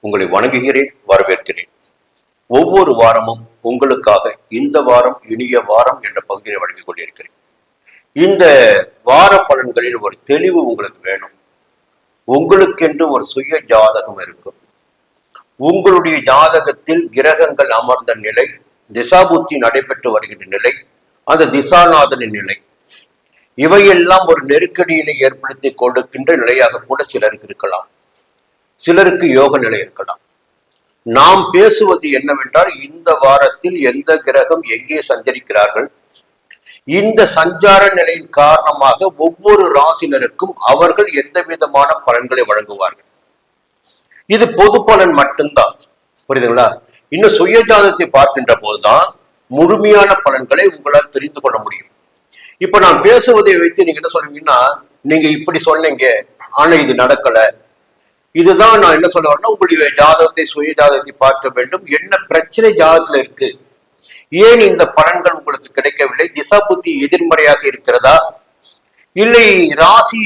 உங்களை வணங்குகிறேன், வரவேற்கிறேன். ஒவ்வொரு வாரமும் உங்களுக்காக இந்த வாரம் இனிய வாரம் என்ற பகுதியை வழங்கிக் கொண்டிருக்கிறேன். இந்த வார பலன்களில் ஒரு தெளிவு உங்களுக்கு வேணும். உங்களுக்கென்று ஒரு சுய ஜாதகம் இருக்கும். உங்களுடைய ஜாதகத்தில் கிரகங்கள் அமர்ந்த நிலை, திசாபுத்தி நடைபெற்று வருகின்ற நிலை, அந்த திசாநாதனின் நிலை, இவையெல்லாம் ஒரு நெருக்கடியினை ஏற்படுத்தி கொடுக்கின்ற நிலையாக கூட சிலருக்கு இருக்கலாம். சிலருக்கு யோக நிலை இருக்கலாம். நாம் பேசுவது என்னவென்றால், இந்த வாரத்தில் எந்த கிரகம் எங்கே சஞ்சரிக்கிறார்கள், இந்த சஞ்சார நிலையின் காரணமாக ஒவ்வொரு ராசினருக்கும் அவர்கள் எந்த விதமான பலன்களை வழங்குவார்கள். இது பொது பலன் மட்டும்தான், புரியுதுங்களா? இன்னும் சுயஜாதத்தை பார்க்கின்ற போதுதான் முழுமையான பலன்களை உங்களால் தெரிந்து கொள்ள முடியும். இப்ப நான் பேசுவதை வைத்து நீங்க என்ன சொல்றீங்கன்னா, நீங்க இப்படி சொன்னீங்க ஆனா இது நடக்கல, இதுதான் நான் என்ன சொல்ல வரேன்னா, உங்களுடைய ஜாதகத்தை சுய ஜாதகத்தை பார்க்க வேண்டும். என்ன பிரச்சனை ஜாதகத்துல இருக்கு, ஏன் இந்த பலன்கள் உங்களுக்கு கிடைக்கவில்லை, திசா புத்தி எதிர்மறையாக இருக்கிறதா, இல்லை ராசி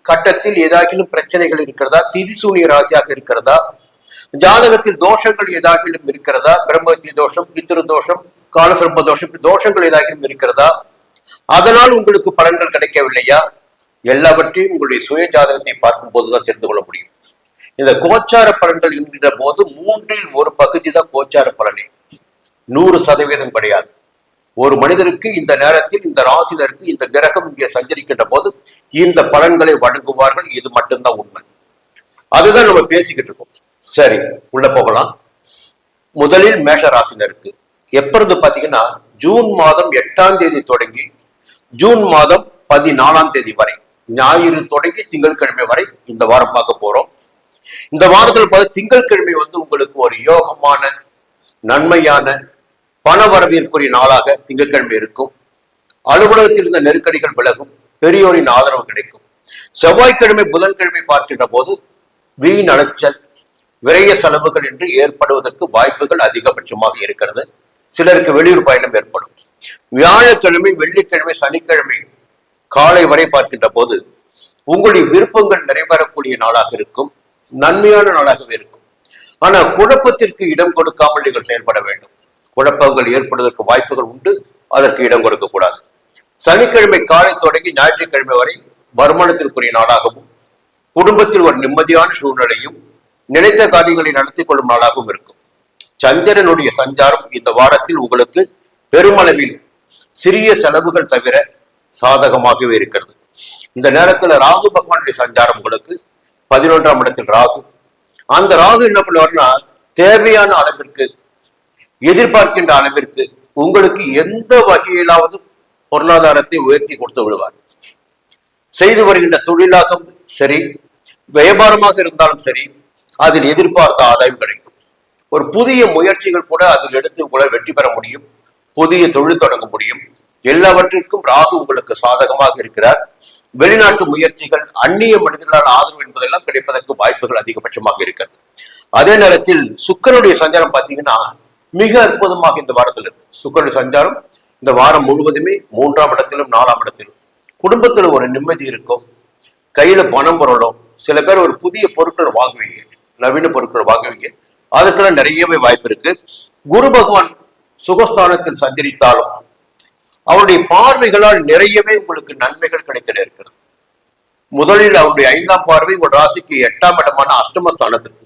கட்டத்தில் ஏதாகிலும் பிரச்சனைகள் இருக்கிறதா, திதிசூனிய ராசியாக இருக்கிறதா, ஜாதகத்தில் தோஷங்கள் ஏதாகிலும் இருக்கிறதா, பிரம்மத்தி தோஷம், பித்ரு தோஷம், காலசர்ப்ப தோஷம், தோஷங்கள் ஏதாகிலும் இருக்கிறதா, அதனால் உங்களுக்கு பலன்கள் கிடைக்கவில்லையா, எல்லாவற்றையும் உங்களுடைய சுய ஜாதகத்தை பார்க்கும் போதுதான் தெரிந்து கொள்ள முடியும். இந்த கோச்சார பலன்கள் என்கிற போது 1/3 பகுதி தான் கோச்சார பலனே, 100% கிடையாது. ஒரு மனிதருக்கு இந்த நேரத்தில் இந்த ராசினருக்கு இந்த கிரகம் இங்கே சஞ்சரிக்கின்ற போது இந்த பலன்களை வழங்குவார்கள். இது மட்டும்தான் உண்மை. அதுதான் நம்ம பேசிக்கிட்டு இருக்கோம். சரி, உள்ள போகலாம். முதலில் மேஷ ராசினருக்கு எப்பொழுது பாத்தீங்கன்னா, ஜூன் மாதம் 8ஆம் தேதி தொடங்கி ஜூன் மாதம் 14ஆம் தேதி வரை, ஞாயிறு தொடங்கி திங்கட்கிழமை வரை இந்த வாரம் பார்க்க போறோம். இந்த வாரத்தில் பார்த்து திங்கட்கிழமை உங்களுக்கு ஒரு யோகமான நன்மையான பண வரவிற்குரிய நாளாக திங்கட்கிழமை இருக்கும். அலுவலகத்தில் இருந்த நெருக்கடிகள் விலகும், பெரியோரின் ஆதரவு கிடைக்கும். செவ்வாய்க்கிழமை புதன்கிழமை பார்க்கின்ற போது வீண் அலைச்சல், விரைய செலவுகள் என்று ஏற்படுவதற்கு வாய்ப்புகள் அதிகபட்சமாக இருக்கிறது. சிலருக்கு வெளியூர் பயணம் ஏற்படும். வியாழக்கிழமை வெள்ளிக்கிழமை சனிக்கிழமை காலை வரை பார்க்கின்ற போது உங்களுடைய விருப்பங்கள் நிறைவேறக்கூடிய நாளாக இருக்கும், நன்மையான நாளாகவே இருக்கும். ஆனா குழப்பத்திற்கு இடம் கொடுக்காமல் நீங்கள் செயல்பட வேண்டும். குழப்பங்கள் ஏற்படுவதற்கு வாய்ப்புகள் உண்டு, அதற்கு இடம் கொடுக்க கூடாது. சனிக்கிழமை காலை தொடங்கி ஞாயிற்றுக்கிழமை வரை வருமானத்திற்குரிய நாளாகவும், குடும்பத்தில் ஒரு நிம்மதியான சூழ்நிலையும், நினைத்த காரியங்களை நடத்தி கொள்ளும் நாளாகவும் இருக்கும். சந்திரனுடைய சஞ்சாரம் இந்த வாரத்தில் உங்களுக்கு பெருமளவில் சிறிய செலவுகள் தவிர சாதகமாகவே இருக்கிறது. இந்த நேரத்தில் ராகு பகவானுடைய சஞ்சாரம் உங்களுக்கு 11ஆம் இடத்தில் ராகு. அந்த ராகு என்ன பண்ணுவார்னா, தேவையான அளவிற்கு, எதிர்பார்க்கின்ற அளவிற்கு உங்களுக்கு எந்த வகையிலாவது பொருளாதாரத்தை உயர்த்தி கொடுத்து விடுவார். செய்து வருகின்ற தொழிலாகவும் சரி, வியாபாரமாக இருந்தாலும் சரி, அதில் எதிர்பார்த்த ஆதாயம் கிடைக்கும். ஒரு புதிய முயற்சிகள் கூட அதில் எடுத்து உங்களால் வெற்றி பெற முடியும், புதிய தொழில் தொடங்க முடியும். எல்லாவற்றிற்கும் ராகு உங்களுக்கு சாதகமாக இருக்கிறார். வெளிநாட்டு முயற்சிகள், அந்நிய மனிதர்களால் ஆதரவு என்பதெல்லாம் கிடைப்பதற்கு வாய்ப்புகள் அதிகபட்சமாக இருக்கிறது. அதே நேரத்தில் சுக்கிரனுடைய சஞ்சாரம் பார்த்தீங்கன்னா மிக அற்புதமாக இந்த வாரத்தில் இருக்கு. சுக்கிரனுடைய சஞ்சாரம் இந்த வாரம் முழுவதுமே 3ஆம் இடத்திலும் 4ஆம் இடத்திலும். குடும்பத்தில் ஒரு நிம்மதி இருக்கும், கையில பணம் வரணும். சில பேர் ஒரு புதிய பொருட்கள் வாங்குவீங்க, நவீன பொருட்கள் வாங்குவீங்க, அதுக்கெல்லாம் நிறையவே வாய்ப்பு இருக்கு. குரு பகவான் சுகஸ்தானத்தில் சஞ்சரித்தாலும் அவருடைய பார்வைகளால் நிறையவே உங்களுக்கு நன்மைகள் கிடைத்திட இருக்கிறது. முதலில் அவருடைய 5ஆம் பார்வை உங்கள் ராசிக்கு 8ஆம் இடமான அஷ்டமஸ்தானத்திற்கு.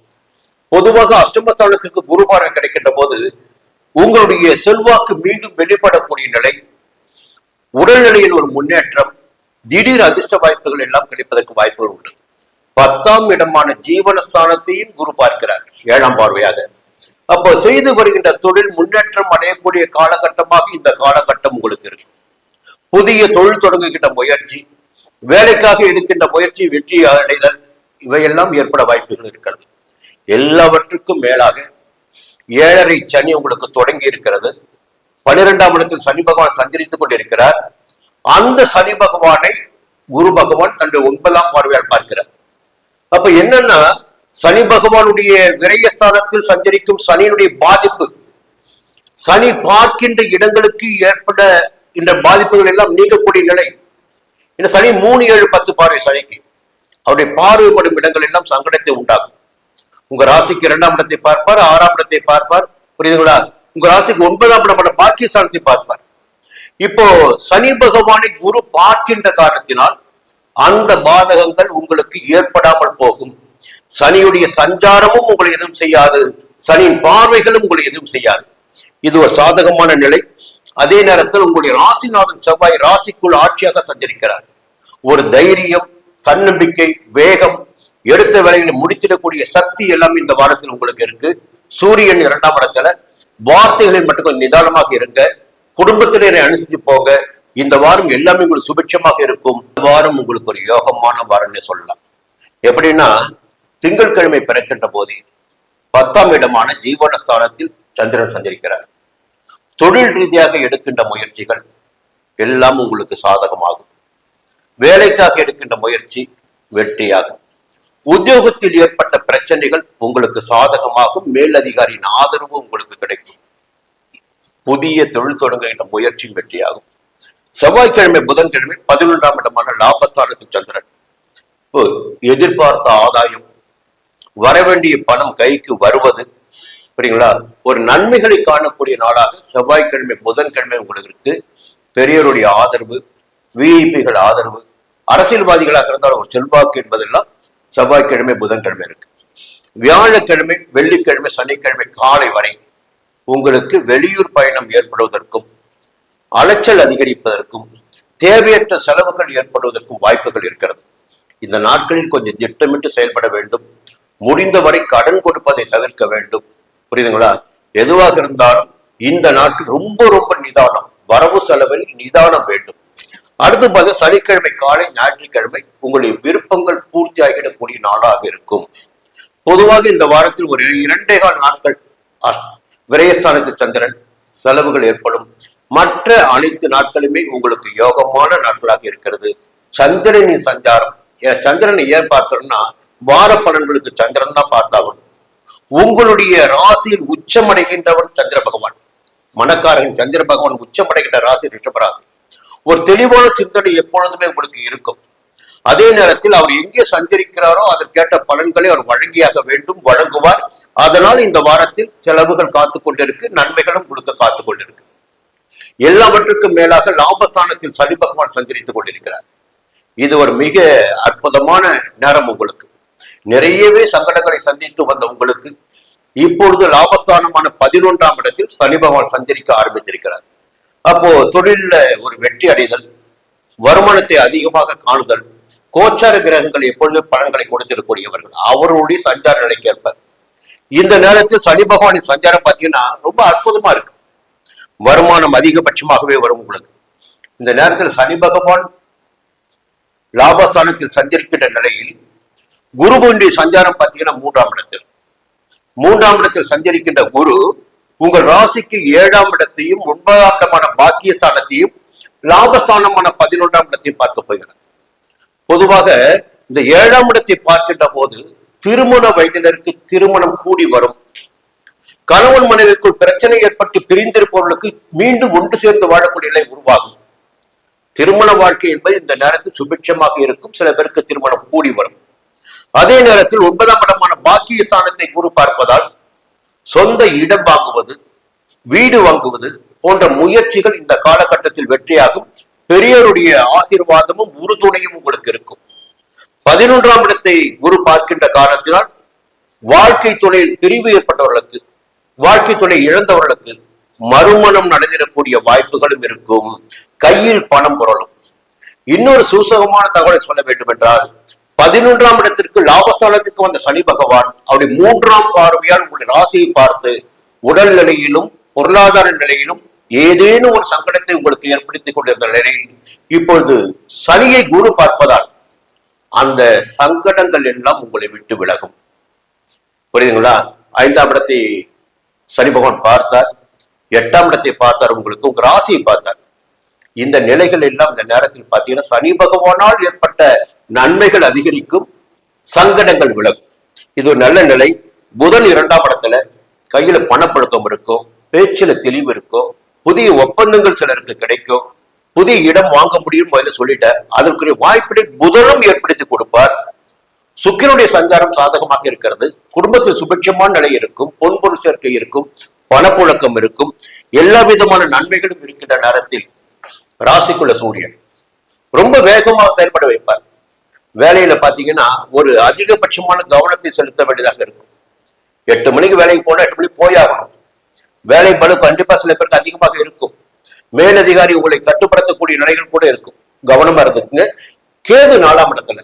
பொதுவாக அஷ்டமஸ்தானத்திற்கு குரு பார்வை கிடைக்கின்ற போது உங்களுடைய செல்வாக்கு மீண்டும் வெளிப்படக்கூடிய நிலை, உடல்நிலையில் ஒரு முன்னேற்றம், திடீர் அதிர்ஷ்ட வாய்ப்புகள் எல்லாம் கிடைப்பதற்கு வாய்ப்புகள் உண்டு. 10ஆம் இடமான ஜீவனஸ்தானத்தையும் குரு பார்க்கிறார் 7ஆம் பார்வையாக. அப்போ செய்து வருகின்ற தொழில் முன்னேற்றம் அடையக்கூடிய காலகட்டமாக இந்த காலகட்டம் உங்களுக்கு இருக்கு. புதிய தொழில் தொடங்குகின்ற முயற்சி, வேலைக்காக எடுக்கின்ற முயற்சி வெற்றி அடைதல், இவையெல்லாம் ஏற்பட வாய்ப்புகள் இருக்கிறது. எல்லாவற்றுக்கும் மேலாக 7.5 சனி உங்களுக்கு தொடங்கி இருக்கிறது. 12ஆம் இடத்தில் சனி பகவான் சஞ்சரித்துக் கொண்டிருக்கிறார். அந்த சனி பகவானை குரு பகவான் தன்னுடைய 9ஆம் பார்வையால் பார்க்கிறார். அப்ப என்னன்னா, சனி பகவானுடைய விரயஸ்தானத்தில் சஞ்சரிக்கும் சனியினுடைய பாதிப்பு, சனி பார்க்கின்ற இடங்களுக்கு ஏற்பட இந்த பாதிப்புகள் எல்லாம் நீங்கக்கூடிய நிலை. இந்த சனி 3, 7, 10 பார்வை சனிக்கு. அவருடைய பார்வைப்படும் இடங்கள் எல்லாம் சங்கடத்தை உண்டாகும். உங்க ராசிக்கு 2ஆம் இடத்தை பார்ப்பார், 6ஆம் இடத்தை பார்ப்பார். புரியுதுங்களா? உங்க ராசிக்கு 9ஆம் இடமான பாக்கியஸ்தானத்தை பார்ப்பார். இப்போ சனி பகவானை குரு பார்க்கின்ற காரணத்தினால் அந்த பாதகங்கள் உங்களுக்கு ஏற்படாமல் போகும். சனியுடைய சஞ்சாரமும் உங்களை எதுவும் செய்யாது, சனியின் பார்வைகளும் உங்களை எதுவும் செய்யாது. இது ஒரு சாதகமான நிலை. அதே நேரத்தில் உங்களுடைய ராசிநாதன் செவ்வாய் ராசிக்குள் ஆட்சியாக சஞ்சரிக்கிறார். ஒரு தைரியம், தன்னம்பிக்கை, வேகம், எடுத்த வேலைகளை முடித்திடக்கூடிய சக்தி எல்லாம் இந்த வாரத்தில் உங்களுக்கு இருக்கு. சூரியன் 2ஆம் இடத்துல. வார்த்தைகளில் மட்டும் கொஞ்சம் நிதானமாக இருங்க. குடும்பத்தினரை அனுசரிச்சு போங்க. இந்த வாரம் எல்லாமே உங்களுக்கு சுபிட்சமாக இருக்கும். இந்த வாரம் உங்களுக்கு ஒரு யோகமான வாரம்னு சொல்லலாம். எப்படின்னா, திங்கட்கிழமை பிறக்கின்ற போதே 10ஆம் இடமான ஜீவனஸ்தானத்தில் சந்திரன் சஞ்சரிக்கிறார். தொழில் ரீதியாக எடுக்கின்ற முயற்சிகள் எல்லாம் உங்களுக்கு சாதகமாகும். வேலைக்காக எடுக்கின்ற முயற்சி வெற்றியாகும். உத்தியோகத்தில் ஏற்பட்ட பிரச்சனைகள் உங்களுக்கு சாதகமாகும். மேலதிகாரியின் ஆதரவு உங்களுக்கு கிடைக்கும். புதிய தொழில் தொடங்குகின்ற முயற்சியும் வெற்றியாகும். செவ்வாய்க்கிழமை புதன்கிழமை 11ஆம் இடமான லாபஸ்தானத்தில் சந்திரன். எதிர்பார்த்த ஆதாயம், வரவேண்டிய பணம் கைக்கு வருவது, புரியுங்களா? ஒரு நன்மைகளை காணக்கூடிய நாளாக செவ்வாய்க்கிழமை புதன்கிழமை உங்களுக்கு இருக்கு. பெரியவருடைய ஆதரவு, விஐபிகள் ஆதரவு, அரசியல்வாதிகளாக இருந்தால் ஒரு செல்வாக்கு என்பதெல்லாம் செவ்வாய்க்கிழமை புதன்கிழமை இருக்கு. வியாழக்கிழமை வெள்ளிக்கிழமை சனிக்கிழமை காலை வரை உங்களுக்கு வெளியூர் பயணம் ஏற்படுவதற்கும் அலைச்சல் அதிகரிப்பதற்கும் தேவையற்ற செலவுகள் ஏற்படுவதற்கும் வாய்ப்புகள் இருக்கிறது. இந்த நாட்களில் கொஞ்சம் திட்டமிட்டு செயல்பட வேண்டும். முடிந்தவரை கடன் கொடுப்பதை தவிர்க்க வேண்டும். புரியுதுங்களா? எதுவாக இருந்தாலும் இந்த நாட்கள் ரொம்ப ரொம்ப நிதானம், வரவு செலவில் நிதானம் வேண்டும். அடுத்து பார்த்து சனிக்கிழமை காலை ஞாயிற்றுக்கிழமை உங்களுடைய விருப்பங்கள் பூர்த்தி ஆகிடக்கூடிய நாளாக இருக்கும். பொதுவாக இந்த வாரத்தில் ஒரு 2.25 நாட்கள் விரயஸ்தானத்தில் சந்திரன், செலவுகள் ஏற்படும். மற்ற அனைத்து நாட்களுமே உங்களுக்கு யோகமான நாட்களாக இருக்கிறது. சந்திரனின் சஞ்சாரம், சந்திரனை ஏன் பார்க்கணும்னா வார பலன்களுக்கு சந்திரன் தான் பார்த்தாகணும். உங்களுடைய ராசியில் உச்சமடைகின்றவர் சந்திர பகவான், மனக்காரன் சந்திர பகவான் உச்சமடைகின்ற ராசி ரிஷபராசி. ஒரு தெளிவான சிந்தனை எப்பொழுதுமே உங்களுக்கு இருக்கும். அதே நேரத்தில் அவர் எங்கே சஞ்சரிக்கிறாரோ அதற்கேற்ற பலன்களை அவர் வழங்கியாக வேண்டும், வழங்குவார். அதனால் இந்த வாரத்தில் செலவுகள் காத்து கொண்டிருக்கு, நன்மைகளும் உங்களுக்கு காத்து கொண்டிருக்கு. எல்லாவற்றுக்கும் மேலாக லாபஸ்தானத்தில் சனி பகவான் சஞ்சரித்துக் கொண்டிருக்கிறார். இது ஒரு மிக அற்புதமான நேரம். உங்களுக்கு நிறையவே சங்கடங்களை சந்தித்து வந்த உங்களுக்கு இப்பொழுது லாபஸ்தானமான 11ஆம் இடத்தில் சனி பகவான் சஞ்சரிக்க ஆரம்பித்திருக்கிறார். அப்போ தொழில ஒரு வெற்றி அடைதல், வருமானத்தை அதிகமாக காணுதல், கோச்சார கிரகங்கள் எப்பொழுது பலன்களை கொடுத்திருக்கக்கூடியவர்கள் அவருடைய சஞ்சார நிலைக்கு ஏற்ப இந்த நேரத்தில் சனி பகவானின் சஞ்சாரம் பார்த்தீங்கன்னா ரொம்ப அற்புதமா இருக்கு. வருமானம் அதிகபட்சமாகவே வரும் உங்களுக்கு. இந்த நேரத்தில் சனி பகவான் லாபஸ்தானத்தில் சஞ்சரிக்கின்ற நிலையில் குருவுடைய சஞ்சாரம் பார்த்தீங்கன்னா 3ஆம் இடத்தில் சஞ்சரிக்கின்ற குரு உங்கள் ராசிக்கு 7ஆம் இடத்தையும் 9ஆம் இடமான பாக்கியஸ்தானத்தையும் லாபஸ்தானமான 11ஆம் இடத்தையும் பார்க்க போகிறார். பொதுவாக இந்த 7ஆம் இடத்தை பார்க்கின்ற போது திருமண வயதினருக்கு திருமணம் கூடி வரும். கணவன் மனைவிக்குள் பிரச்சனை ஏற்பட்டு பிரிந்திருப்பவர்களுக்கு மீண்டும் ஒன்று சேர்ந்து வாழக்கூடிய நிலை உருவாகும். திருமண வாழ்க்கை என்பது இந்த நேரத்தில் சுபிட்சமாக இருக்கும். சில பேருக்கு திருமணம் கூடி வரும். அதே நேரத்தில் 9ஆம் இடமான பாக்கியஸ்தானத்தை குரு பார்ப்பதால் சொந்த இடம் வாங்குவது, வீடு வாங்குவது போன்ற முயற்சிகள் இந்த காலகட்டத்தில் வெற்றியாகும். பெரியோருடைய ஆசீர்வாதமும் உறுதுணையும் உங்களுக்கு இருக்கும். 11ஆம் இடத்தை குரு பார்க்கின்ற காரணத்தினால் வாழ்க்கை துணையில் பிரிவு ஏற்பட்டவர்களுக்கு, வாழ்க்கை துணை இழந்தவர்களுக்கு மறுமணம் நடந்திடக்கூடிய வாய்ப்புகளும் இருக்கும். கையில் பணம் புரளும். இன்னொரு சூசகமான தகவலை சொல்ல வேண்டும் என்றால் 11ஆம் இடத்திற்கு லாபஸ்தானத்திற்கு வந்த சனி பகவான் அவருடைய 3ஆம் பார்வையால் உங்களுடைய ராசியை பார்த்து உடல் நிலையிலும் பொருளாதார நிலையிலும் ஏதேனும் ஒரு சங்கடத்தை உங்களுக்கு ஏற்படுத்திக் கொண்டிருந்த நிலையில் இப்பொழுது சனியை குரு பார்ப்பதால் அந்த சங்கடங்கள் எல்லாம் உங்களை விட்டு விலகும். புரியுதுங்களா? 5ஆம் இடத்தை சனி பகவான் பார்த்தார், 8ஆம் இடத்தை பார்த்தார், உங்களுக்கு உங்க ராசியை பார்த்தார். இந்த நிலைகள் எல்லாம் இந்த நேரத்தில் பார்த்தீங்கன்னா சனி பகவானால் ஏற்பட்ட நன்மைகள் அதிகரிக்கும், சங்கடங்கள் விலகும். இது ஒரு நல்ல நிலை. புதன் 2ஆம் இடத்துல கையில பணப்பழக்கம் இருக்கும், பேச்சில தெளிவு இருக்கும், புதிய ஒப்பந்தங்கள் சிலருக்கு கிடைக்கும், புதிய இடம் வாங்க முடியும் முதல்ல சொல்லிட்டேன். அதற்குரிய வாய்ப்பினை புதனும் ஏற்படுத்தி கொடுப்பார். சுக்கிரனுடைய சஞ்சாரம் சாதகமாக இருக்கிறது. குடும்பத்தில் சுபிட்சமான நிலை இருக்கும், பொன்பொருள் சேர்க்கை இருக்கும், பணப்புழக்கம் இருக்கும், எல்லா விதமான நன்மைகளும் இருக்கின்ற நேரத்தில் ராசிக்குள்ள சூரியன் ரொம்ப வேகமாக செயல்பட வைப்பார். வேலையில பாத்தீங்கன்னா ஒரு அதிகபட்சமான கவனத்தை செலுத்த வேண்டியதாக இருக்கும். 8 மணிக்கு வேலைக்கு போனா 8 மணிக்கு போயாகணும். வேலை பளு கண்டிப்பா சில பேருக்கு அதிகமாக இருக்கும். மேலதிகாரி உங்களை கட்டுப்படுத்தக்கூடிய நிலைகள் கூட இருக்கும். கவனமா இருந்துக்குங்க. கேது 4ஆம் இடத்துல,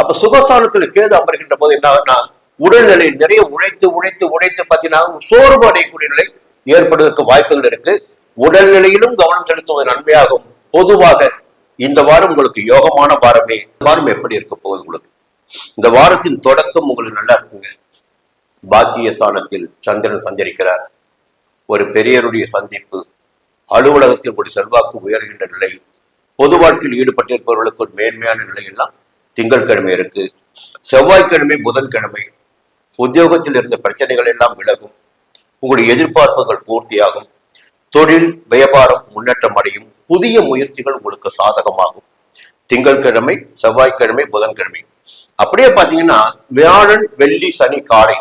அப்ப சுகஸ்தானத்துல கேது அமர்கின்ற போது என்ன ஆகும்னா, உடல்நிலையில் நிறைய உழைத்து உழைத்து உழைத்து பார்த்தீங்கன்னா சோர்வு அடையக்கூடிய நிலை ஏற்படுவதற்கு வாய்ப்புகள் இருக்கு. உடல்நிலையிலும் கவனம் செலுத்துவது நன்மையாகும். பொதுவாக இந்த வாரம் உங்களுக்கு யோகமான வாரமே. இந்த வாரம் எப்படி இருக்க போகுது உங்களுக்கு? இந்த வாரத்தின் தொடக்கம் உங்களுக்கு நல்லா இருக்குங்க. பாக்கிய ஸ்தானத்தில் சந்திரன் சஞ்சரிக்கிறார். ஒரு பெரியருடைய சந்திப்பு, அலுவலகத்தில் ஒரு செல்வாக்கு உயர்கின்ற நிலை, பொது வாழ்க்கையில் ஈடுபட்டிருப்பவர்களுக்கு ஒரு மேன்மையான நிலை எல்லாம் திங்கட்கிழமை இருக்கு. செவ்வாய்க்கிழமை புதன்கிழமை உத்தியோகத்தில் இருந்த பிரச்சனைகள் எல்லாம் விலகும். உங்களுடைய எதிர்பார்ப்புகள் பூர்த்தியாகும். தொழில் வியாபாரம் முன்னேற்றம் அடையும். புதிய முயற்சிகள் உங்களுக்கு சாதகமாகும். திங்கட்கிழமை செவ்வாய்க்கிழமை புதன்கிழமை. அப்படியே பாத்தீங்கன்னா வியாழன் வெள்ளி சனி காலை